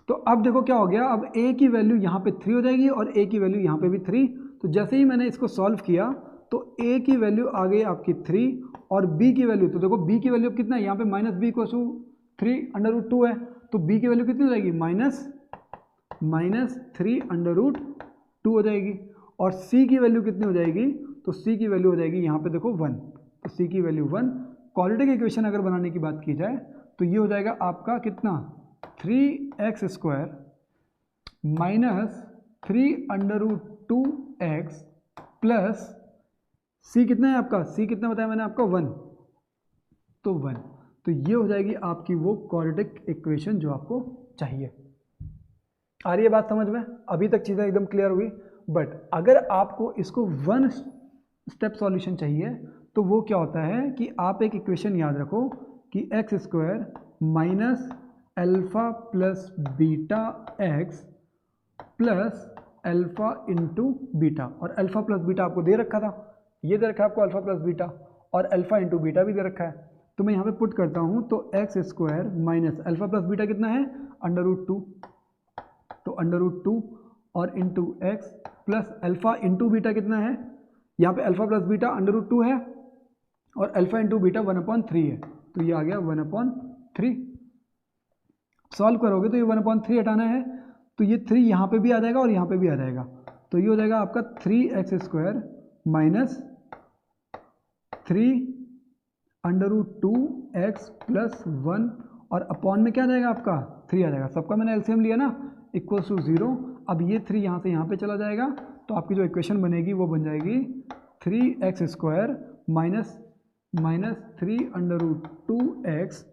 तो अब देखो क्या हो गया, अब a की वैल्यू यहाँ पे 3 हो जाएगी और a की वैल्यू यहाँ पे भी 3। तो जैसे ही मैंने इसको सॉल्व किया तो a की वैल्यू आ गई आपकी 3 और b की वैल्यू, तो देखो b की वैल्यू कितना है, यहाँ पे -b = 3√2 है, तो b की वैल्यू कितनी हो जाएगी, -3√2 हो जाएगी। और c की वैल्यू कितनी हो जाएगी, तो c की वैल्यू हो जाएगी यहाँ पे देखो 1, तो c की वैल्यू 1। क्वाड्रेटिक इक्वेशन अगर बनाने की बात की जाए तो ये हो जाएगा आपका कितना, 3x² - 3√2x प्लस c कितना है आपका, c कितना बताया मैंने आपका 1, तो 1। तो ये हो जाएगी आपकी वो क्वाड्रेटिक इक्वेशन जो आपको चाहिए। आ रही है बात समझ में? अभी तक चीज़ें एकदम क्लियर हुई। बट अगर आपको इसको 1 स्टेप सॉल्यूशन चाहिए तो वो क्या होता है कि आप एक इक्वेशन याद रखो कि x² minus alpha plus beta x plus alpha into beta, और अल्फा प्लस बीटा आपको दे रखा था, ये दे रखा है आपको अल्फा प्लस बीटा, और अल्फा इंटू बीटा भी दे रखा है। तो मैं यहाँ पे पुट करता हूँ, तो x² minus alpha plus beta कितना है, √2, तो √2 और into x plus alpha into beta कितना है, यहाँ पे अल्फा प्लस बीटा √2 है और अल्फा इंटू बीटा 1/3 है, तो ये आ गया 1/3। सॉल्व करोगे तो ये 1/3 हटाना है, तो ये 3 यहाँ पे भी आ जाएगा और यहाँ पे भी आ जाएगा, तो ये हो जाएगा आपका 3x² माइनस 3√2x प्लस 1 और अपॉन में क्या आ जाएगा आपका 3 आ जाएगा, सबका मैंने एलसीएम लिया ना, = 0। अब ये 3 यहाँ से यहाँ पे चला जाएगा, तो आपकी जो इक्वेशन बनेगी वो बन जाएगी 3x² minus 3√2x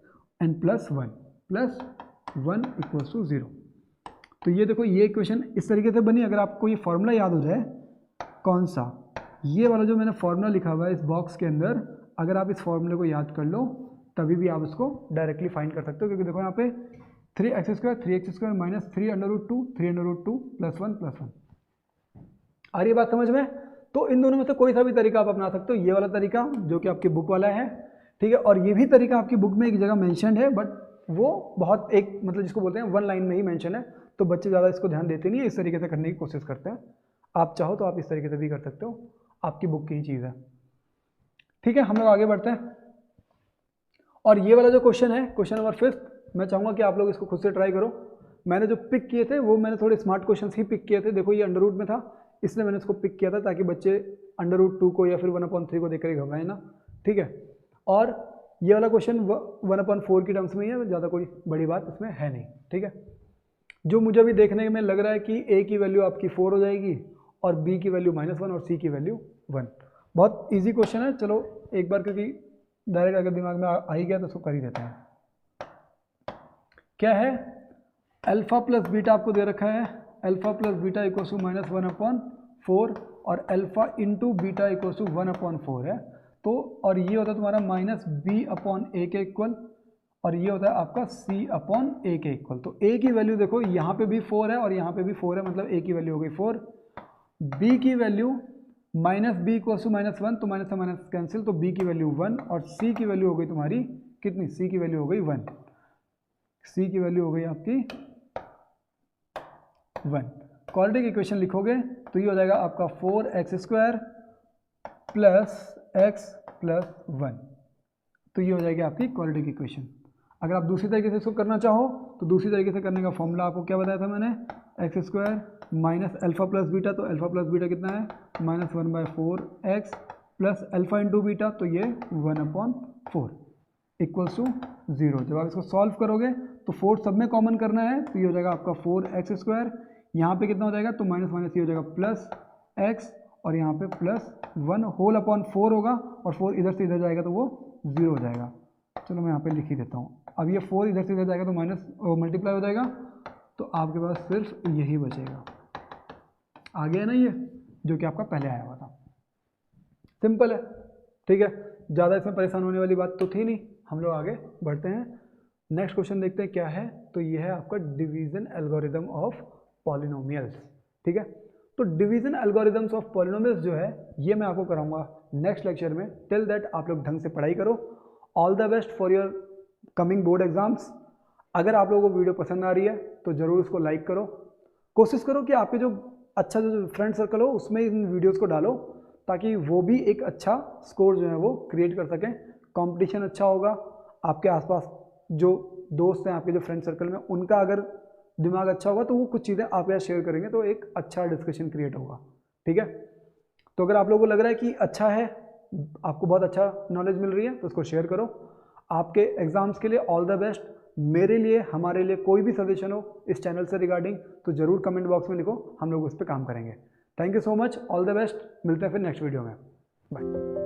and plus 1 = 0। तो ये देखो ये इक्वेशन इस तरीके से बनी। अगर आपको ये फॉर्मूला याद हो जाए, कौन सा, ये वाला जो मैंने फॉर्मूला लिखा हुआ है इस बॉक्स के अंदर, अगर आप इस फॉर्मूले को याद कर लो तभी भी आप इसको डायरेक्टली फाइंड कर सकते हो, क्योंकि देखो यहाँ पे 3x² माइनस 3√2 प्लस 1 प्लस 1। आ रही है बात समझ में? तो इन दोनों में से कोई सा भी तरीका आप अपना सकते हो, ये वाला तरीका जो कि आपकी बुक वाला है, ठीक है, और ये भी तरीका आपकी बुक में एक जगह मेंशन है, बट वो बहुत एक मतलब जिसको बोलते हैं 1 लाइन में ही मेंशन है, तो बच्चे ज़्यादा इसको ध्यान देते नहीं है, इस तरीके से करने की कोशिश करते हैं। आप चाहो तो आप इस तरीके से भी कर सकते हो, आपकी बुक की ही चीज़ है, ठीक है। हम लोग आगे बढ़ते हैं, और ये वाला जो क्वेश्चन है, क्वेश्चन नंबर 5, मैं चाहूँगा कि आप लोग इसको खुद से ट्राई करो। मैंने जो पिक किए थे वो मैंने थोड़े स्मार्ट क्वेश्चंस ही पिक किए थे। देखो ये अंडर रूट में था, इसलिए मैंने इसको पिक किया था ताकि बच्चे √2 को या फिर 1/3 को देखकर घबराएं ना, ठीक है। और ये वाला क्वेश्चन 1/4 की टर्म्स में ही है, ज़्यादा कोई बड़ी बात इसमें है नहीं, ठीक है। जो मुझे अभी देखने में लग रहा है कि a की वैल्यू आपकी 4 हो जाएगी और b की वैल्यू -1 और c की वैल्यू 1। बहुत ईजी क्वेश्चन है, चलो एक बार, क्योंकि डायरेक्ट अगर दिमाग में आ ही गया तो उसको कर ही देते हैं। क्या है, अल्फा प्लस बीटा आपको दे रखा है, अल्फा प्लस बीटा = -1/4 और अल्फा इंटू बीटा = 1/4 है, तो और ये होता है तुम्हारा -b/a के इक्वल, और ये होता है आपका c/a के इक्वल। तो a की वैल्यू देखो यहाँ पे भी 4 है और यहाँ पे भी 4 है, मतलब a की वैल्यू हो गई 4, b की वैल्यू -b = -1, तो माइनस से माइनस कैंसिल, तो b की वैल्यू 1 और c की वैल्यू हो गई तुम्हारी कितनी, c की वैल्यू हो गई 1, c की वैल्यू हो गई आपकी 1। क्वाड्रेटिक इक्वेशन लिखोगे तो ये हो जाएगा आपका 4x² प्लस x प्लस 1, तो ये हो जाएगी आपकी क्वाड्रेटिक इक्वेशन। अगर आप दूसरी तरीके से इसको करना चाहो तो दूसरी तरीके से करने का फॉर्मूला आपको क्या बताया था मैंने, x² minus alpha plus beta, तो अल्फा प्लस बीटा कितना है, -1/4x plus alpha into beta, तो ये 1/4 = 0। जब आप इसको सॉल्व करोगे तो 4 सब में कॉमन करना है, तो ये हो जाएगा आपका 4x², यहाँ पे कितना हो जाएगा, तो माइनस माइनस ये हो जाएगा प्लस x और यहाँ पे +1/4 होगा, और 4 इधर से इधर जाएगा तो वो 0 हो जाएगा। चलो मैं यहाँ पे लिख ही देता हूँ। अब ये 4 इधर से इधर जाएगा तो माइनस मल्टीप्लाई हो जाएगा, तो आपके पास सिर्फ यही बचेगा। आ गया ना ये, जो कि आपका पहले आया हुआ था। सिंपल है, ठीक है, ज़्यादा इसमें परेशान होने वाली बात तो थी नहीं। हम लोग आगे बढ़ते हैं, नेक्स्ट क्वेश्चन देखते हैं क्या है। तो ये है आपका डिवीजन एल्गोरिदम ऑफ पॉलिनोमियल्स, ठीक है। तो डिवीजन एल्गोरिदम्स ऑफ पॉलिनोमियल्स जो है ये मैं आपको कराऊंगा नेक्स्ट लेक्चर में। टिल दैट आप लोग ढंग से पढ़ाई करो। All the best for your coming board exams. अगर आप लोगों को वीडियो पसंद आ रही है तो ज़रूर उसको लाइक करो। कोशिश करो कि आपके जो अच्छा जो फ्रेंड सर्कल हो उसमें इन वीडियोस को डालो, ताकि वो भी एक अच्छा स्कोर जो है वो क्रिएट कर सकें। कंपटीशन अच्छा होगा, आपके आसपास जो दोस्त हैं, आपके जो फ्रेंड सर्कल में, उनका अगर दिमाग अच्छा होगा तो वो कुछ चीज़ें आपके साथ शेयर करेंगे, तो एक अच्छा डिस्कशन क्रिएट होगा। ठीक है, तो अगर आप लोगों को लग रहा है कि अच्छा है, आपको बहुत अच्छा नॉलेज मिल रही है, तो उसको शेयर करो। आपके एग्ज़ाम्स के लिए ऑल द बेस्ट। मेरे लिए, हमारे लिए कोई भी सजेशन हो इस चैनल से रिगार्डिंग तो ज़रूर कमेंट बॉक्स में लिखो, हम लोग उस पर काम करेंगे। Thank you so much, all the best. मिलते हैं फिर नेक्स्ट वीडियो में। बाय।